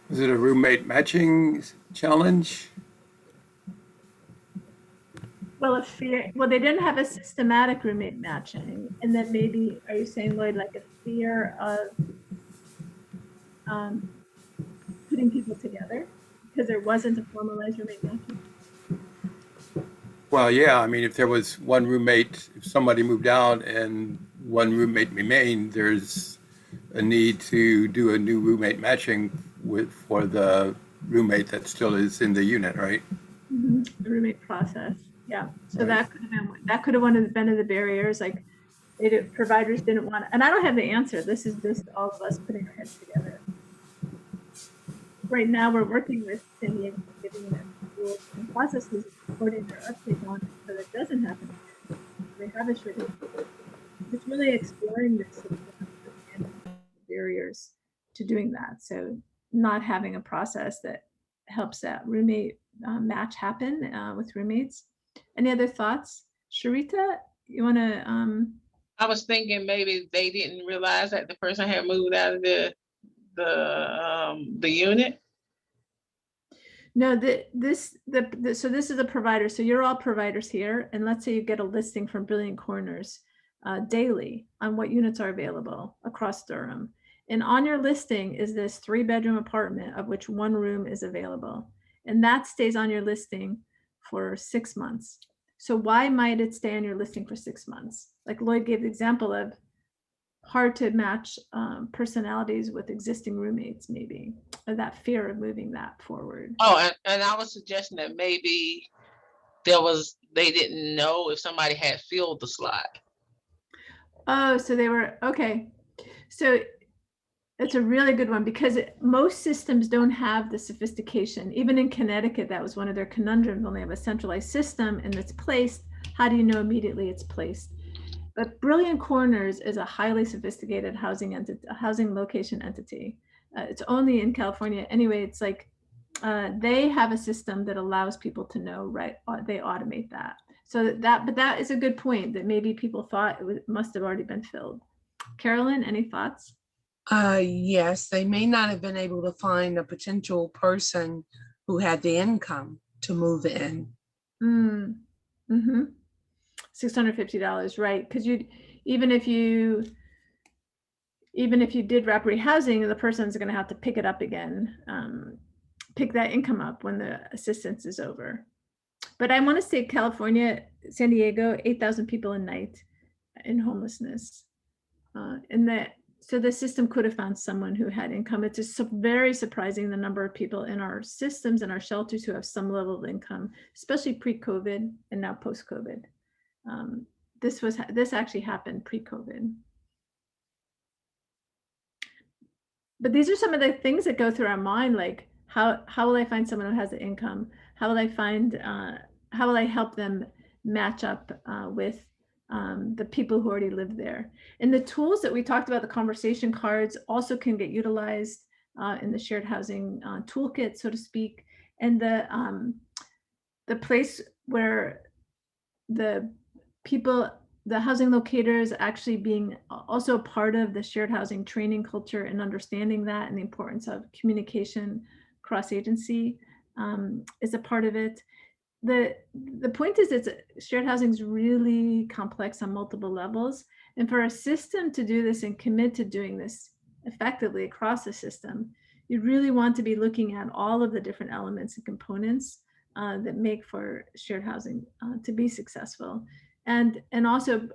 Was it a roommate challenge? Well, they didn't have a systematic roommate matching, and then maybe, are you saying, Lloyd, like a fear of putting people together because there wasn't a formalized roommate matching? Well, yeah, I mean, if there was one roommate, if somebody moved out and one roommate remained, there's a need to do a new roommate matching for the roommate that still is in the unit, right? Mm-hmm. The roommate process. Yeah. So Right. that could have been one of the barriers. Like providers didn't want, and I don't have the answer. This is just all of us putting our heads together. Right now we're working with San Diego, giving them rules and processes, supporting their uptake on it so that it doesn't happen again. They have a shortage. It's really exploring this and barriers to doing that. So not having a process that helps that roommate match happen with roommates. Any other thoughts? Sharita, you want to? I was thinking maybe they didn't realize that the person had moved out of the unit. No, so this is a provider. So you're all providers here, and let's say you get a listing from Brilliant Corners daily on what units are available across Durham. And on your listing is this 3-bedroom apartment of which 1 room is available. And that stays on your listing for 6 months. So why might it stay on your listing for 6 months? Like Lloyd gave the example of hard to match personalities with existing roommates, maybe, or that fear of moving that forward. Oh, and I was suggesting that maybe they didn't know if somebody had filled the slot. Oh, so they were, okay. So it's a really good one because most systems don't have the sophistication. Even in Connecticut, that was one of their conundrums. When they have a centralized system and it's placed, how do you know immediately it's placed? But Brilliant Corners is a highly sophisticated housing location entity. It's only in California. Anyway, it's like they have a system that allows people to know, right? They automate that. So but that is a good point, that maybe people thought it must have already been filled. Carolyn, any thoughts? Yes, they may not have been able to find a potential person who had the income to move in. Mm-hmm. $650, right? Because even if you did wrap-up housing, the person's going to have to pick it up again, pick that income up when the assistance is over. But I want to say California, San Diego, 8,000 people a night in homelessness, so the system could have found someone who had income. It's just very surprising the number of people in our systems and our shelters who have some level of income, especially pre-COVID and now post-COVID. This actually happened pre-COVID. But these are some of the things that go through our mind, like how will I find someone who has the income? How will I help them match up with the people who already live there? And the tools that we talked about, the conversation cards, also can get utilized in the shared housing toolkit, so to speak. And the place where the housing locators actually being also part of the shared housing training culture and understanding that and the importance of communication cross-agency is a part of it. The point is, shared housing is really complex on multiple levels. And for a system to do this and commit to doing this effectively across the system, you really want to be looking at all of the different elements and components that make for shared housing to be successful. And also,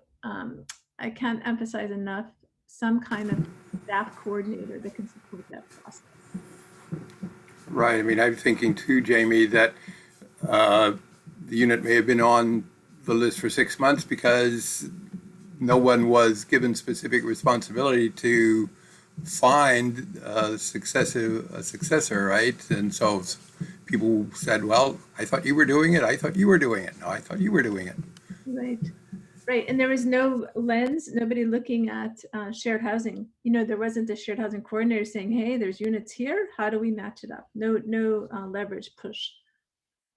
I can't emphasize enough, some kind of staff coordinator that can support that process. Right. I mean, I'm thinking too, Jamie, that the unit may have been on the list for 6 months because no one was given specific responsibility to find a successor, right? And so people said, well, I thought you were doing it. I thought you were doing it. No, I thought you were doing it. Right. And there was no lens, nobody looking at shared housing. There wasn't a shared housing coordinator saying, hey, there's units here. How do we match it up? No leverage push.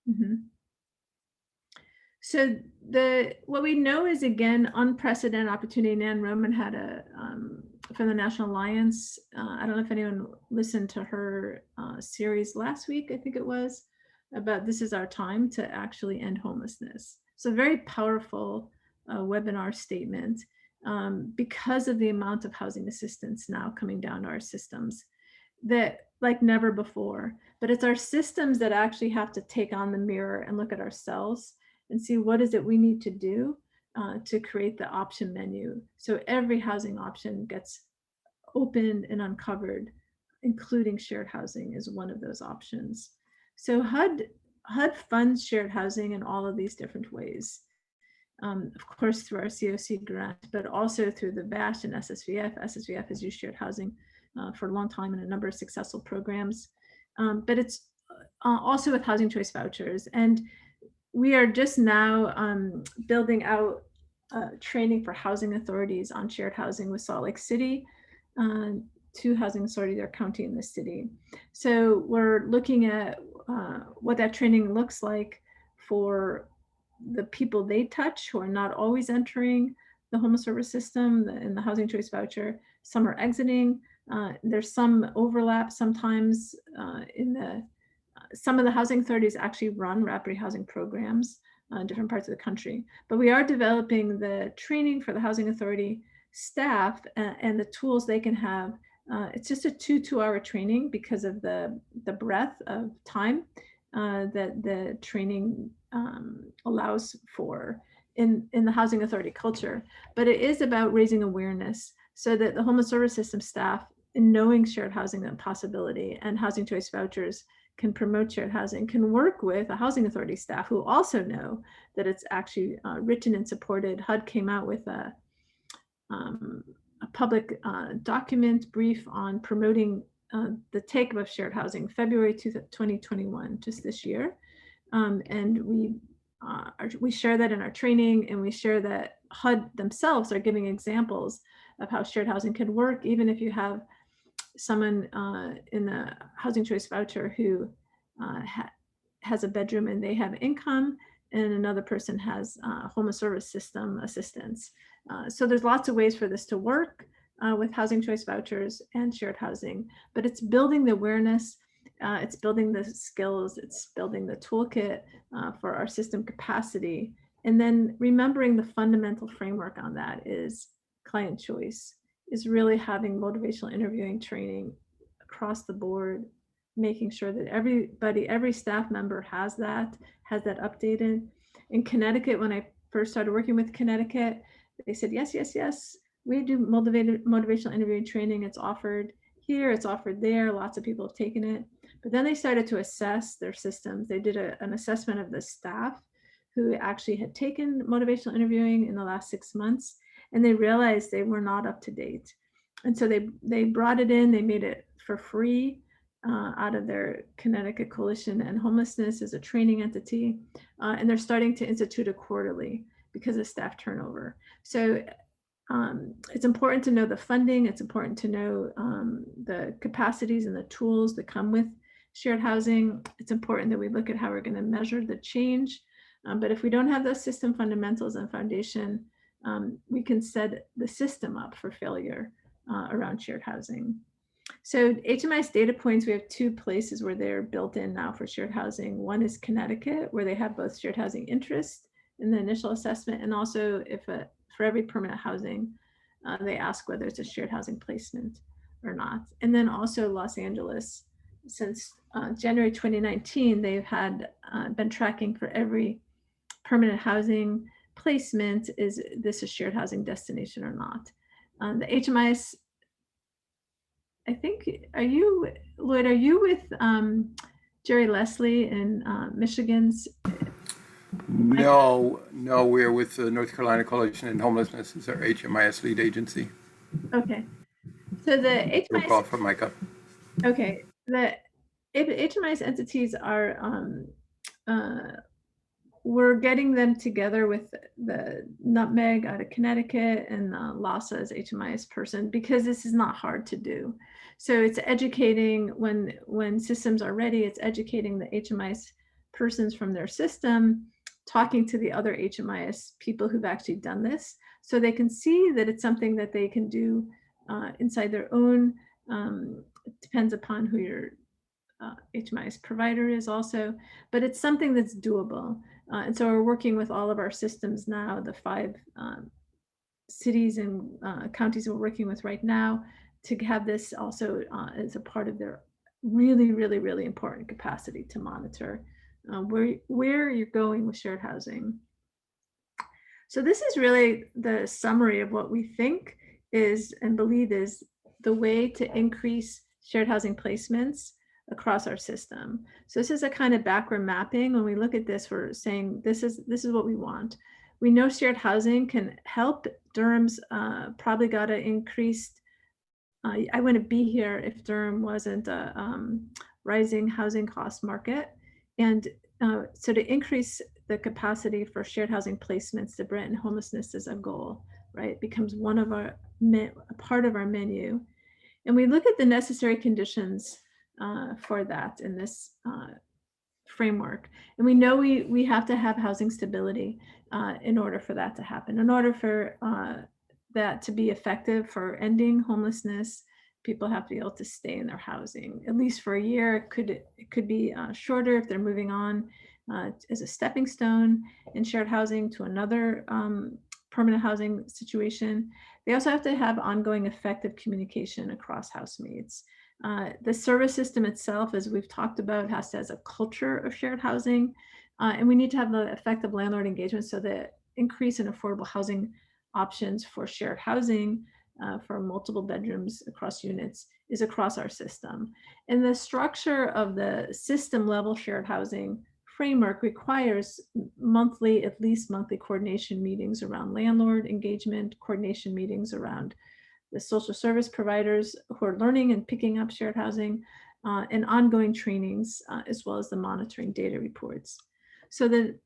Mm-hmm. So what we know is, again, unprecedented opportunity. Nan Roman had from the National Alliance. I don't know if anyone listened to her series last week, I think it was, about this is our time to actually end homelessness. So very powerful webinar statement because of the amount of housing assistance now coming down to our systems, that like never before. But it's our systems that actually have to take on the mirror and look at ourselves and see what is it we need to do to create the option menu. So every housing option gets opened and uncovered, including shared housing is one of those options. So HUD funds shared housing in all of these different ways. Of course, through our COC grant, but also through the VASH and SSVF. SSVF has used shared housing for a long time in a number of successful programs. But it's also with housing choice vouchers. And we are just now building out training for housing authorities on shared housing with Salt Lake City, 2 housing authorities are county in the city. So we're looking at what that training looks like for the people they touch who are not always entering the homeless service system in the housing choice voucher. Some are exiting. There's some overlap sometimes in some of the housing authorities actually run rapid housing programs in different parts of the country. But we are developing the training for the housing authority staff and the tools they can have. It's just a 2-hour training because of the breadth of time that the training allows for in the housing authority culture. But it is about raising awareness so that the homeless service system staff, in knowing shared housing and possibility and housing choice vouchers can promote shared housing, can work with a housing authority staff who also know that it's actually written and supported. HUD came out with a public document brief on promoting the take-up of shared housing, February 2021, just this year. And we share that in our training, and we share that HUD themselves are giving examples of how shared housing can work, even if you have someone in a housing choice voucher who has a bedroom and they have income, and another person has homeless service system assistance. So there's lots of ways for this to work with housing choice vouchers and shared housing, but it's building the awareness, it's building the skills, it's building the toolkit for our system capacity. And then remembering the fundamental framework on that is client choice, is really having motivational interviewing training across the board, making sure that everybody, every staff member has that updated. In Connecticut, when I first started working with Connecticut, they said, yes, yes, yes, we do motivational interviewing training. It's offered here, it's offered there. Lots of people have taken it. But then they started to assess their systems. They did an assessment of the staff who actually had taken motivational interviewing in the last 6 months, and they realized they were not up to date. And so they brought it in, they made it for free out of their Connecticut Coalition and Homelessness as a training entity. And they're starting to institute it quarterly because of staff turnover. So it's important to know the funding, it's important to know the capacities and the tools that come with shared housing. It's important that we look at how we're going to measure the change. But if we don't have those system fundamentals and foundation, we can set the system up for failure around shared housing. So HMIS data points, we have 2 places where they're built in now for shared housing. One is Connecticut, where they have both shared housing interest in the initial assessment, and also if for every permanent housing, they ask whether it's a shared housing placement or not. And then also Los Angeles, since January 2019, they've had been tracking for every permanent housing placement, is this a shared housing destination or not. The HMIS, I think, Lloyd, are you with Jerry Leslie in Michigan's? No, we're with the North Carolina Coalition in Homelessness. It's our HMIS lead agency. Okay. So the We'll HMIS, call from Micah. okay, the HMIS entities are, we're getting them together with the Nutmeg out of Connecticut and LASA's HMIS person, because this is not hard to do. So it's educating when systems are ready, it's educating the HMIS persons from their system, talking to the other HMIS people who've actually done this, so they can see that it's something that they can do inside their own. It depends upon who your HMIS provider is also, but it's something that's doable. And so we're working with all of our systems now, the 5 cities and counties we're working with right now, to have this also as a part of their really, really, really important capacity to monitor where you're going with shared housing. So this is really the summary of what we think is and believe is the way to increase shared housing placements across our system. So this is a kind of backward mapping. When we look at this, we're saying this is what we want. We know shared housing can help. Durham's probably got an increased. I wouldn't be here if Durham wasn't a rising housing cost market. And so to increase the capacity for shared housing placements to Brent and homelessness is a goal, right? It becomes one of a part of our menu. And we look at the necessary conditions for that in this framework. And we know we have to have housing stability in order for that to happen. In order for that to be effective for ending homelessness, people have to be able to stay in their housing, at least for a year. It could be shorter if they're moving on as a stepping stone in shared housing to another permanent housing situation. They also have to have ongoing effective communication across housemates. The service system itself, as we've talked about, has to have a culture of shared housing. And we need to have the effective landlord engagement, so the increase in affordable housing options for shared housing for multiple bedrooms across units is across our system. And the structure of the system level shared housing framework requires at least monthly coordination meetings around landlord engagement, coordination meetings around the social service providers who are learning and picking up shared housing, and ongoing trainings, as well as the monitoring data reports. So the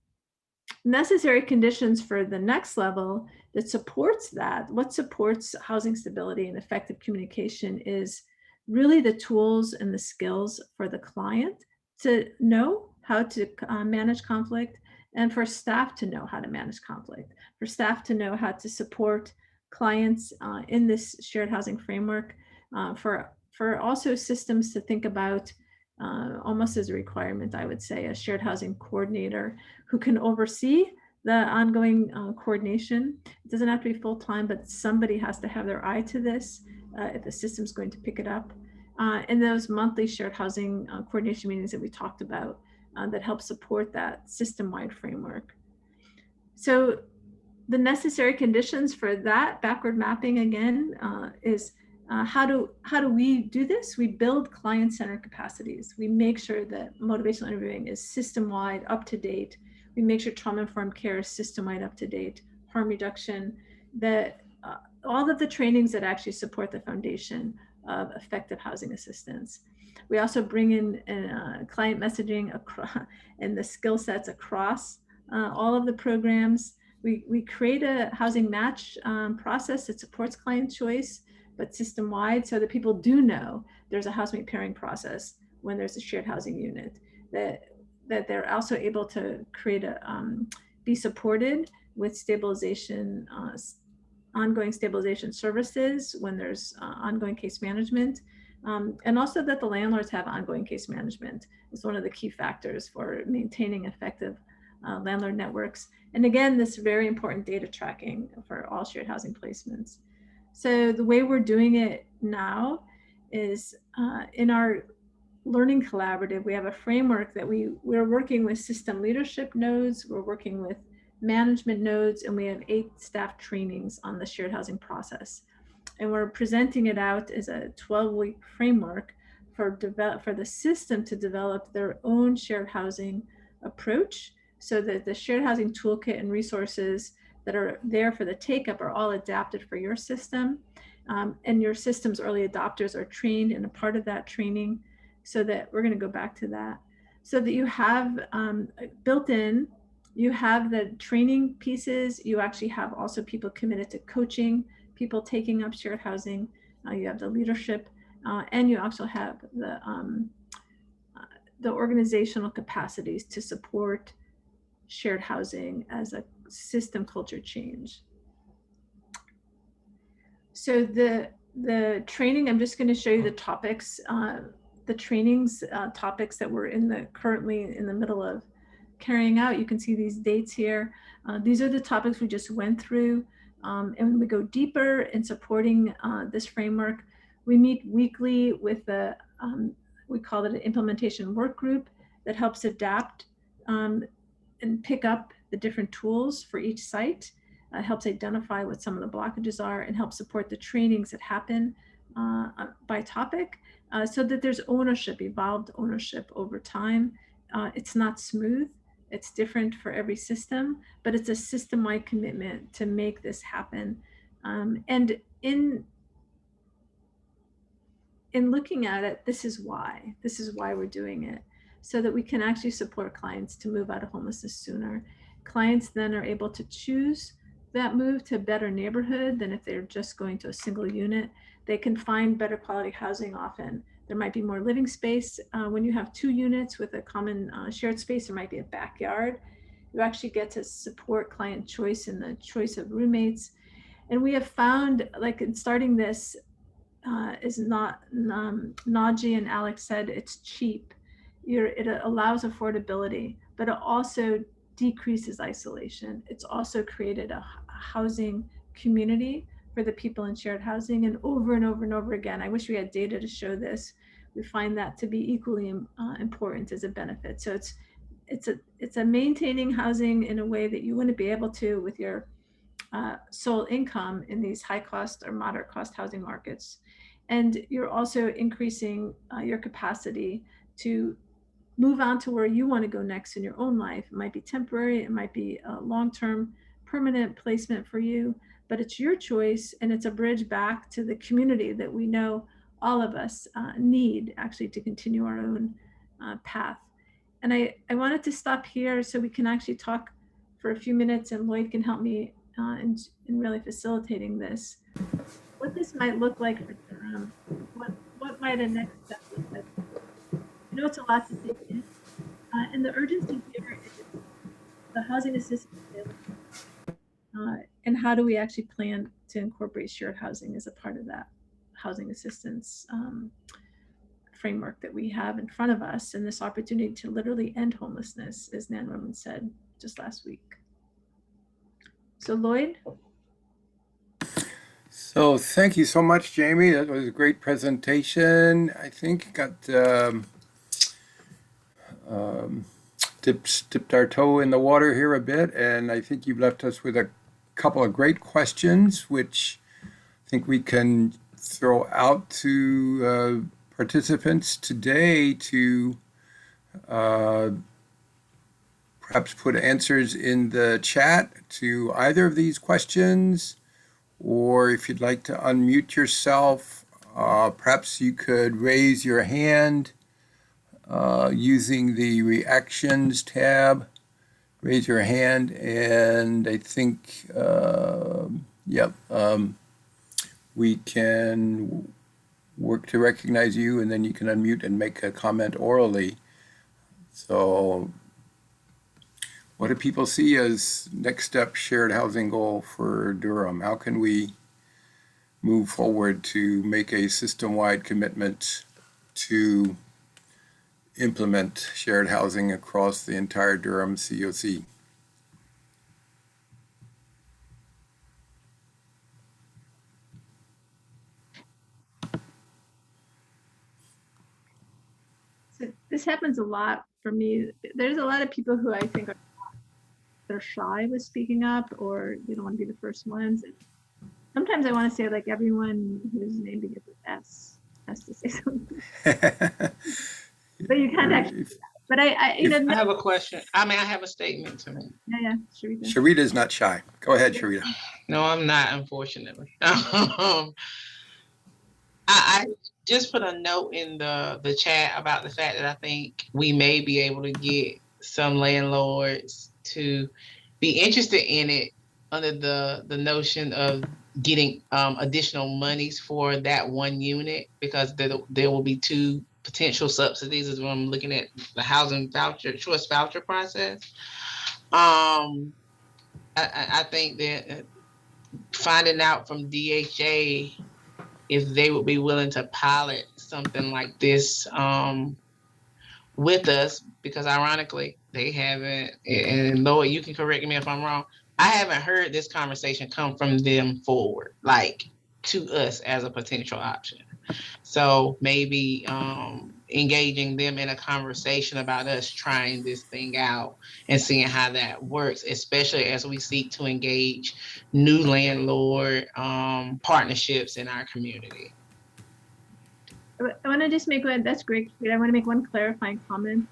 necessary conditions for the next level that supports that, what supports housing stability and effective communication is really the tools and the skills for the client to know how to manage conflict, and for staff to know how to manage conflict, for staff to know how to support clients in this shared housing framework, for also systems to think about almost as a requirement, I would say, a shared housing coordinator who can oversee the ongoing coordination. It doesn't have to be full-time, but somebody has to have their eye to this if the system's going to pick it up. And those monthly shared housing coordination meetings that we talked about that help support that system-wide framework. So the necessary conditions for that backward mapping again is how do we do this? We build client-centered capacities. We make sure that motivational interviewing is system-wide, up to date. We make sure trauma-informed care is system-wide, up to date. Harm reduction, that all of the trainings that actually support the foundation of effective housing assistance. We also bring in client messaging across and the skill sets across all of the programs. We create a housing match process that supports client choice, but system-wide, so that people do know there's a housemate pairing process when there's a shared housing unit, that they're also able to create be supported with stabilization, ongoing stabilization services when there's ongoing case management, and also that the landlords have ongoing case management is one of the key factors for maintaining effective landlord networks. And again, this very important data tracking for all shared housing placements. So the way we're doing it now is in our learning collaborative, we have a framework that we're working with system leadership nodes, we're working with management nodes, and we have 8 staff trainings on the shared housing process. And we're presenting it out as a 12-week framework for the system to develop their own shared housing approach, so that the shared housing toolkit and resources that are there for the take-up are all adapted for your system. And your system's early adopters are trained and a part of that training, so that we're going to go back to that, so that you have built in, you have the training pieces, you actually have also people committed to coaching, people taking up shared housing, you have the leadership, and you also have the organizational capacities to support shared housing as a system culture change. So the training, I'm just going to show you the topics, the trainings topics that we're currently in the middle of carrying out. You can see these dates here. These are the topics we just went through. And when we go deeper in supporting this framework, we meet weekly with we call it an implementation work group that helps adapt and pick up the different tools for each site, helps identify what some of the blockages are, and helps support the trainings that happen by topic, so that there's ownership, evolved ownership over time. It's not smooth, it's different for every system, but it's a system-wide commitment to make this happen. And in looking at it, this is why we're doing it, so that we can actually support clients to move out of homelessness sooner. Clients then are able to choose that move to a better neighborhood than if they're just going to a single unit. They can find better quality housing often. There might be more living space. When you have 2 units with a common shared space, there might be a backyard. You actually get to support client choice in the choice of roommates. And we have found, like in starting this, is not, Naji and Alex said, it's cheap. It allows affordability, but it also decreases isolation. It's also created a housing community for the people in shared housing, and over and over and over again. I wish we had data to show this. We find that to be equally important as a benefit. So it's a maintaining housing in a way that you wouldn't be able to with your sole income in these high cost or moderate cost housing markets. And you're also increasing your capacity to move on to where you want to go next in your own life. It might be temporary, it might be a long-term permanent placement for you, but it's your choice, and it's a bridge back to the community that we know all of us need actually to continue our own path. And I wanted to stop here so we can actually talk for a few minutes, and Lloyd can help me in really facilitating this. What this might look like for Durham, what might a next step look like? I know it's a lot to take in, and the urgency here is the housing assistance, and how do we actually plan to incorporate shared housing as a part of that housing assistance framework that we have in front of us, and this opportunity to literally end homelessness, as Nan Roman said just last week. So Lloyd? So thank you so much, Jamie. That was a great presentation. I think got dipped our toe in the water here a bit, and I think you've left us with a couple of great questions, which I think we can throw out to participants today to perhaps put answers in the chat to either of these questions, or if you'd like to unmute yourself, perhaps you could raise your hand using the reactions tab. Raise your hand, and I think, we can work to recognize you, and then you can unmute and make a comment orally. So what do people see as next step shared housing goal for Durham? How can we move forward to make a system-wide commitment to implement shared housing across the entire Durham COC? So this happens a lot for me. There's a lot of people who I think they're shy with speaking up, or they don't want to be the first ones. And sometimes I want to say, like, everyone whose name begins with S has to say something. But you can't actually. But I have a question. I have a statement to make. Yeah, Sharita. Sharita's not shy. Go ahead, Sharita. No, I'm not, unfortunately. I just put a note in the chat about the fact that I think we may be able to get some landlords to be interested in it under the notion of getting additional monies for that one unit, because there will be two potential subsidies as when I'm looking at the housing voucher, choice voucher process. I think that finding out from DHA if they would be willing to pilot something like this with us, because ironically, they haven't, and Lloyd, you can correct me if I'm wrong, I haven't heard this conversation come from them forward, like to us as a potential option. So maybe engaging them in a conversation about us trying this thing out and seeing how that works, especially as we seek to engage new landlord partnerships in our community. I want to just make one, that's great. I want to make one clarifying comment.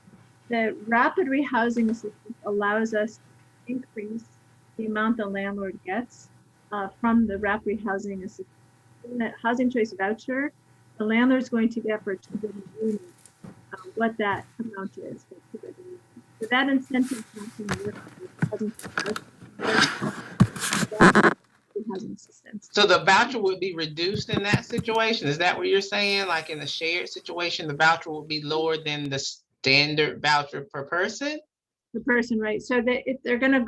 The rapid rehousing assistance allows us to increase the amount the landlord gets from the rapid rehousing assistance. In the housing choice voucher, the landlord's going to get for a 2-bedroom unit what that amount is for a 2-bedroom unit. So that incentive comes from the housing housing assistance. So the voucher would be reduced in that situation? Is that what you're saying? Like in the shared situation, the voucher will be lower than the standard voucher per person? The person, right? So that if they're gonna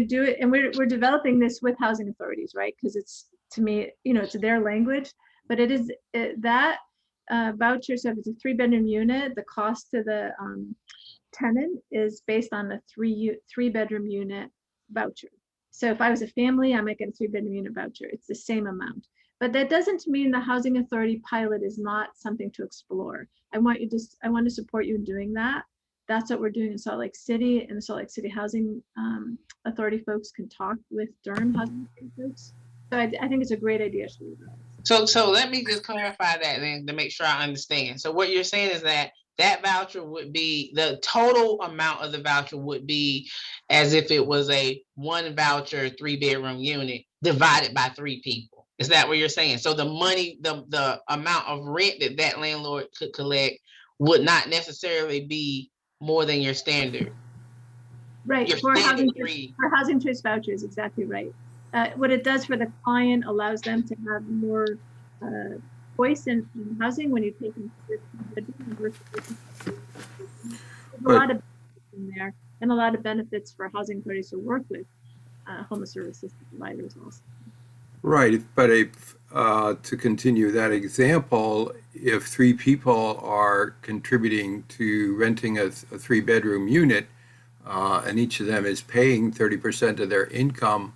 do it, and we're developing this with housing authorities, right? Because it's, to me, it's their language, but it is that voucher. So if it's a 3-bedroom unit, the cost to the tenant is based on the 3-bedroom unit voucher. So if I was a family, I might get a 3-bedroom unit voucher. It's the same amount. But that doesn't mean the housing authority pilot is not something to explore. I want to support you in doing that. That's what we're doing in Salt Lake City, and the Salt Lake City Housing Authority folks can talk with Durham Housing Authority folks. So I think it's a great idea. So let me just clarify that then to make sure I understand. So what you're saying is that voucher would be, the total amount of the voucher would be as if it was a 1 voucher, 3-bedroom unit divided by 3 people. Is that what you're saying? So the money, the amount of rent that landlord could collect would not necessarily be more than your standard. Right, Your for standard housing choice vouchers, exactly right. What it does for the client allows them to have more choice in housing when you take into a lot of benefits in there, and a lot of benefits for housing authorities to work with homeless service system providers also. Right, but to continue that example, if 3 people are contributing to renting a 3-bedroom unit, and each of them is paying 30% of their income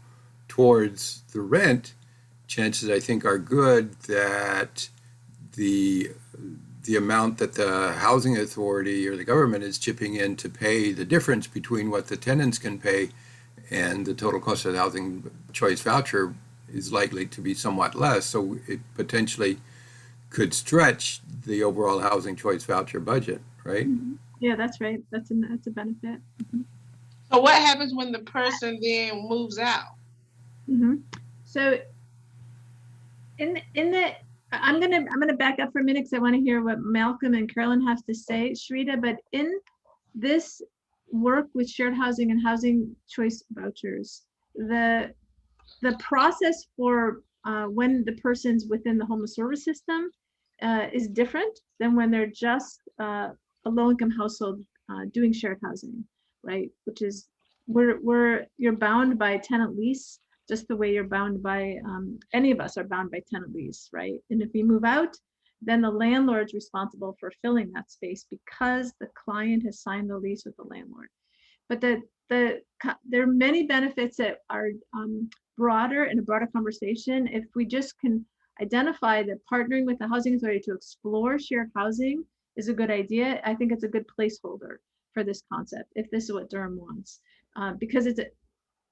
towards the rent, chances I think are good that the amount that the housing authority or the government is chipping in to pay the difference between what the tenants can pay and the total cost of the housing choice voucher is likely to be somewhat less. So it potentially could stretch the overall housing choice voucher budget, right? Mm-hmm. Yeah, that's right. That's a benefit. Mm-hmm. So what happens when the person then moves out? Mm-hmm. So I'm gonna back up for a minute because I want to hear what Malcolm and Carolyn have to say, Shrita. But in this work with shared housing and housing choice vouchers, the process for when the person's within the homeless service system is different than when they're just a low-income household doing shared housing, right? Which is you're bound by tenant lease, just the way you're bound by any of us are bound by tenant lease, right? And if you move out, then the landlord's responsible for filling that space because the client has signed the lease with the landlord. But there are many benefits that are broader in a broader conversation. If we just can identify that partnering with the housing authority to explore shared housing is a good idea, I think it's a good placeholder for this concept, if this is what Durham wants. Because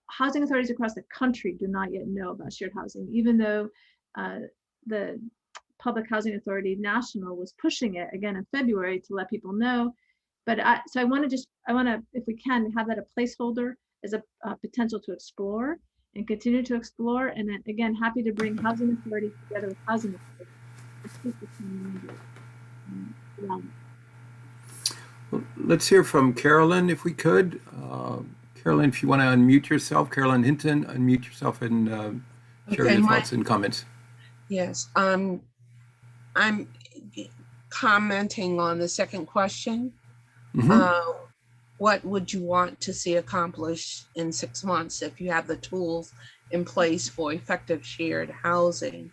housing authorities across the country do not yet know about shared housing, even though the Public Housing Authority National was pushing it again in February to let people know. But I want to, if we can, have that a placeholder as a potential to explore and continue to explore. And then again, happy to bring housing authority together with housing authority. Well, let's hear from Carolyn if we could. Carolyn, if you want to unmute yourself, Carolyn Hinton, unmute yourself and share your thoughts and comments. Yes, I'm commenting on the second question. Mm-hmm. What would you want to see accomplished in 6 months if you have the tools in place for effective shared housing?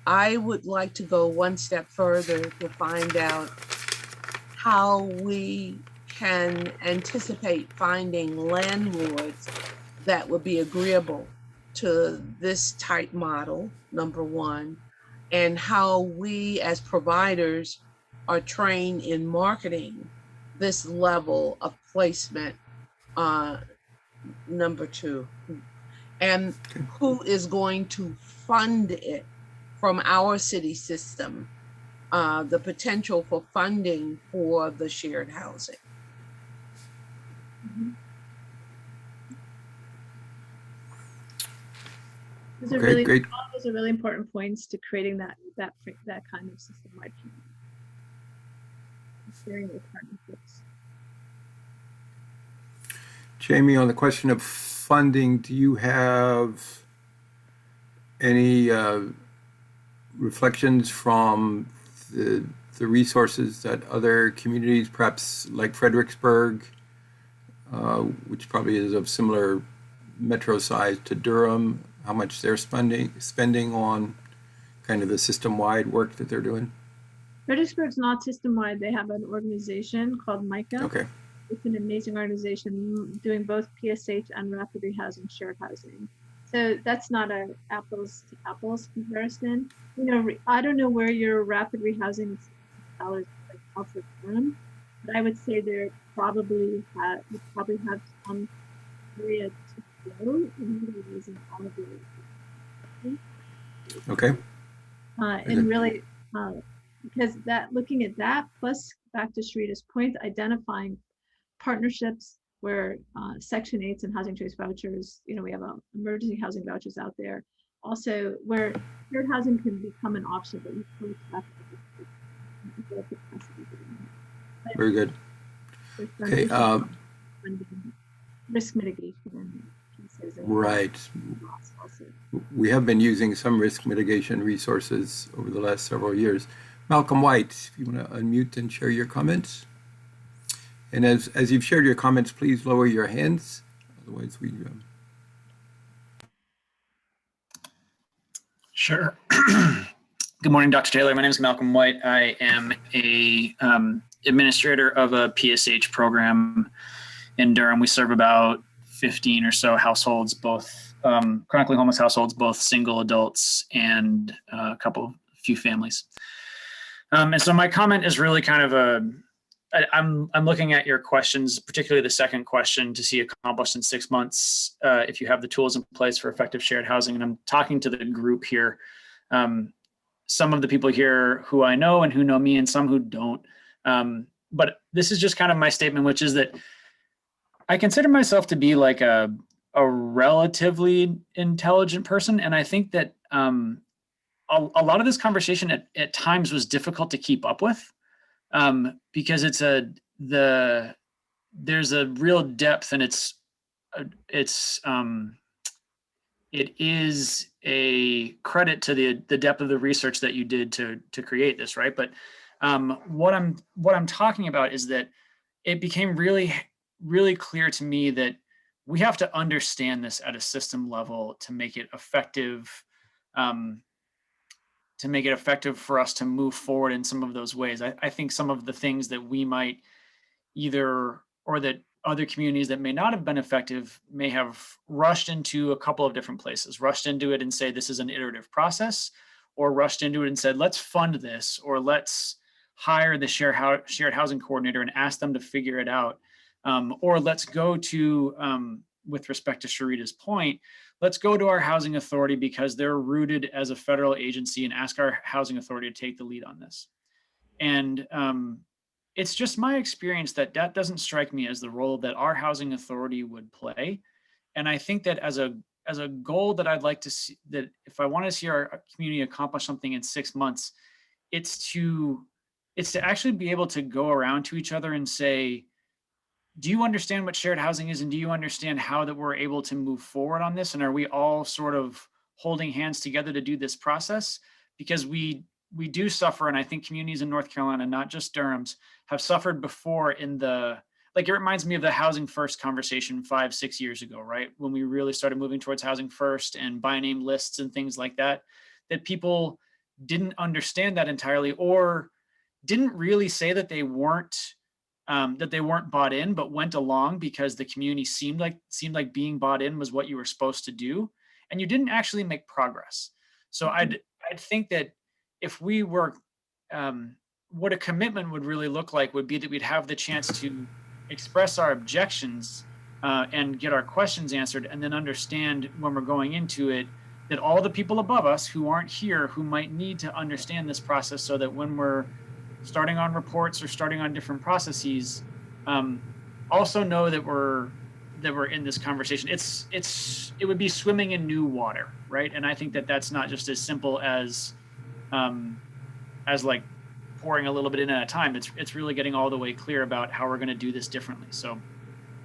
I would like to go one step further to find out how we can anticipate finding landlords that would be agreeable to this type model, number one, and how we as providers are trained in marketing this level of placement, number two, and who is going to fund it from our city system, the potential for funding for the shared housing. Mm-hmm. Those are really important points to creating that kind of system-wide plan. Sharing those partnerships. Jamie, on the question of funding, do you have any reflections from the resources that other communities, perhaps like Fredericksburg, which probably is of similar metro size to Durham, how much they're spending on kind of the system-wide work that they're doing? Fredericksburg's not system-wide. They have an organization called MICA. Okay. It's an amazing organization doing both PSH and rapid rehousing, shared housing. So that's not a apples to apples comparison. You know, I don't know where your rapid rehousing dollars out for Durham, But I would say there probably you probably have some area to grow in really using all of your Okay, and really because that looking at that plus back to Sharita's point, identifying partnerships where Section 8s and housing choice vouchers, we have emergency housing vouchers out there. Also, where shared housing can become an option, but you still have to have the capacity to do that. very good. There's Okay, funding, risk mitigation pieces. And right. costs also. We have been using some risk mitigation resources over the last several years. Malcolm White, if you want to unmute and share your comments. And as you've shared your comments, please lower your hands. Otherwise, we. Sure. Good morning, Dr. Taylor. My name is Malcolm White. I am a administrator of a PSH program in Durham. We serve about 15 or so households, both chronically homeless households, both single adults and a few families. And so my comment is really kind of I'm looking at your questions, particularly the second question, to see accomplished in 6 months if you have the tools in place for effective shared housing. And I'm talking to the group here. Some of the people here who I know and who know me and some who don't. But this is just kind of my statement, which is that I consider myself to be like a relatively intelligent person. And I think that a lot of this conversation at times was difficult to keep up with. Because there's a real depth, and it is a credit to the depth of the research that you did to create this, right? But what I'm talking about is that it became really, really clear to me that we have to understand this at a system level to make it effective. To make it effective for us to move forward in some of those ways. I think some of the things that we might or that other communities that may not have been effective may have rushed into a couple of different places, rushed into it and say, this is an iterative process, or rushed into it and said, let's fund this, or let's hire the shared housing coordinator and ask them to figure it out. Or let's go to, with respect to Sharita's point, let's go to our housing authority because they're rooted as a federal agency and ask our housing authority to take the lead on this. And it's just my experience that doesn't strike me as the role that our housing authority would play. And I think that as a goal that I'd like to see, that if I want to see our community accomplish something in 6 months, it's to actually be able to go around to each other and say, do you understand what shared housing is? And do you understand how that we're able to move forward on this? And are we all sort of holding hands together to do this process? Because we do suffer, and I think communities in North Carolina, not just Durham's, have suffered before it reminds me of the housing first conversation 5-6 years ago, right? When we really started moving towards housing first and by name lists and things like that people didn't understand that entirely, or didn't really say that they weren't bought in, but went along because the community seemed like being bought in was what you were supposed to do, and you didn't actually make progress. So I'd think that if we were, what a commitment would really look like would be that we'd have the chance to express our objections and get our questions answered, and then understand when we're going into it that all the people above us who aren't here, who might need to understand this process, so that when we're starting on reports or starting on different processes, also know that we're in this conversation. It would be swimming in new water, right? And I think that that's not just as simple as like pouring a little bit in at a time. It's really getting all the way clear about how we're going to do this differently. So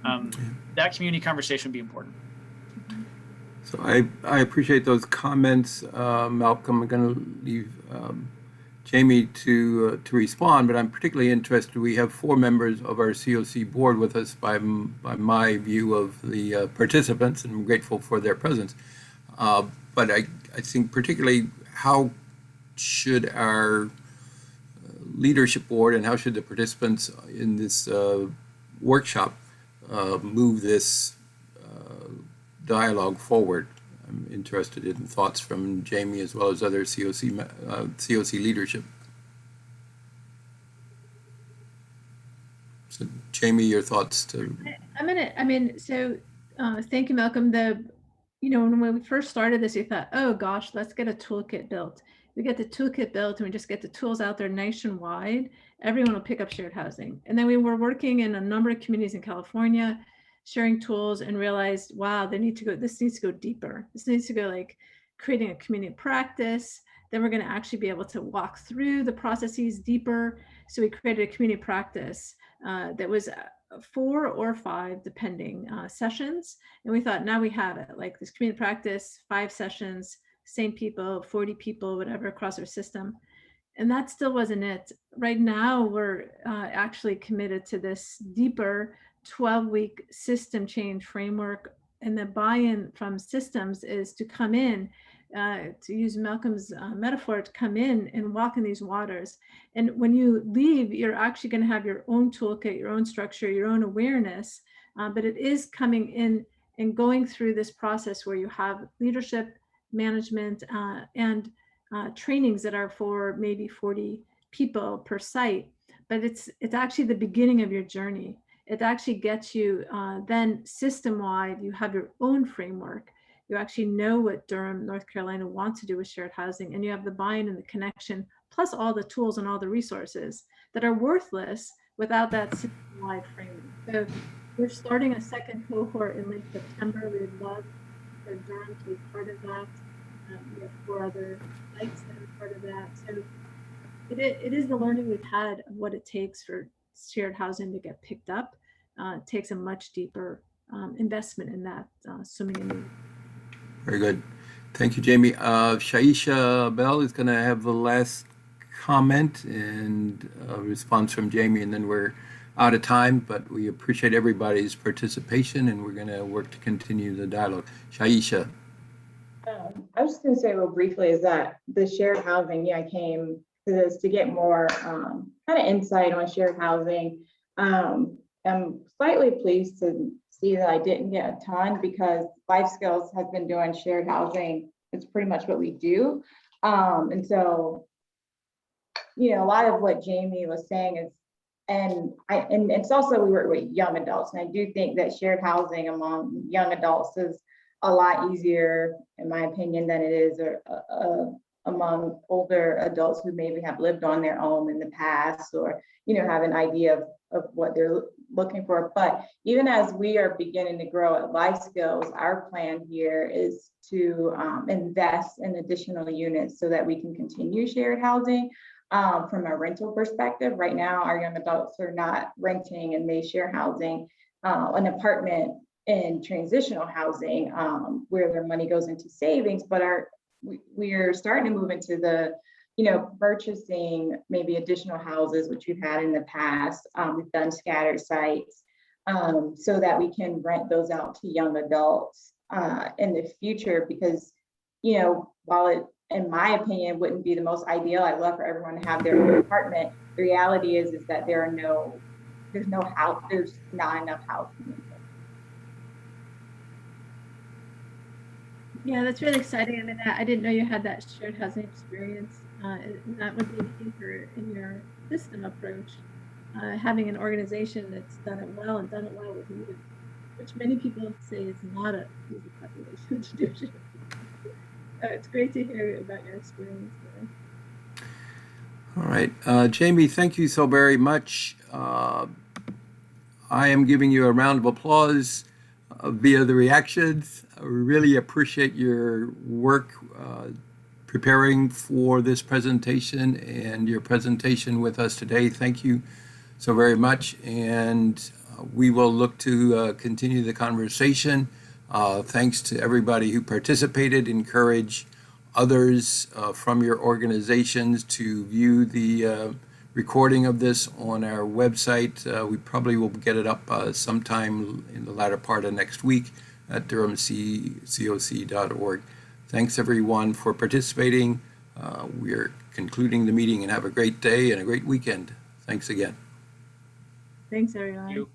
that community conversation would be important. So I appreciate those comments, Malcolm. I'm going to leave Jamie to respond, but I'm particularly interested. We have 4 members of our COC board with us by my view of the participants, and I'm grateful for their presence. But I think particularly how should our leadership board and how should the participants in this workshop move this dialogue forward? I'm interested in thoughts from Jamie as well as other COC leadership. Jamie, your thoughts to, Thank you, Malcolm. When we first started this, we thought, oh gosh, let's get a toolkit built. We get the toolkit built and we just get the tools out there nationwide, everyone will pick up shared housing. And then we were working in a number of communities in California, sharing tools, and realized, wow, this needs to go deeper. This needs to go like creating a community practice. Then we're going to actually be able to walk through the processes deeper. So we created a community practice that was 4 or 5, depending, sessions. And we thought, now we have it, like this community practice, 5 sessions, same people, 40 people, whatever, across our system. And that still wasn't it. Right now, we're actually committed to this deeper 12-week system change framework. And the buy-in from systems is to come in, to use Malcolm's metaphor, to come in and walk in these waters. And when you leave, you're actually going to have your own toolkit, your own structure, your own awareness. But it is coming in and going through this process where you have leadership, management, and trainings that are for maybe 40 people per site. But it's actually the beginning of your journey. It actually gets you then system-wide, you have your own framework. You actually know what Durham, North Carolina wants to do with shared housing, and you have the buy-in and the connection, plus all the tools and all the resources that are worthless without that system-wide framing. So we're starting a second cohort in late September. We would love for Durham to be part of that. We have 4 other sites that are part of that. So it is the learning we've had of what it takes for shared housing to get picked up. It takes a much deeper investment in that swimming in. very good. Thank you, Jamie. Shaisha Bell is going to have the last comment and a response from Jamie, and then we're out of time, but we appreciate everybody's participation and we're going to work to continue the dialogue. Shaisha. I was just going to say real briefly is that the shared housing, I came to this to get more kind of insight on shared housing. I'm slightly pleased to see that I didn't get a ton because Life Skills has been doing shared housing. It's pretty much what we do. And so, a lot of what Jamie was saying is, and it's also, we work with young adults. And I do think that shared housing among young adults is a lot easier, in my opinion, than it is among older adults who maybe have lived on their own in the past or, have an idea of what they're looking for. But even as we are beginning to grow at Life Skills, our plan here is to invest in additional units so that we can continue shared housing. From a rental perspective, right now, our young adults are not renting and they share housing, an apartment in transitional housing where their money goes into savings, but we are starting to move into the, purchasing maybe additional houses, which we've had in the past. We've done scattered sites so that we can rent those out to young adults in the future because, while it, in my opinion, wouldn't be the most ideal, I'd love for everyone to have their own apartment. The reality is that there's not enough housing. Yeah, that's really exciting. I mean, I didn't know you had that shared housing experience. That would be deeper in your system approach. Having an organization that's done it well and done it well with youth, which many people say is not a easy population to do. It's great to hear about your experience there. All right. Jamie, thank you so very much. I am giving you a round of applause via the reactions. I really appreciate your work preparing for this presentation and your presentation with us today. Thank you so very much. And we will look to continue the conversation. Thanks to everybody who participated. Encourage others from your organizations to view the recording of this on our website. We probably will get it up sometime in the latter part of next week at durhamcoc.org. Thanks everyone for participating. We are concluding the meeting and have a great day and a great weekend. Thanks again. Thanks everyone. Thank you.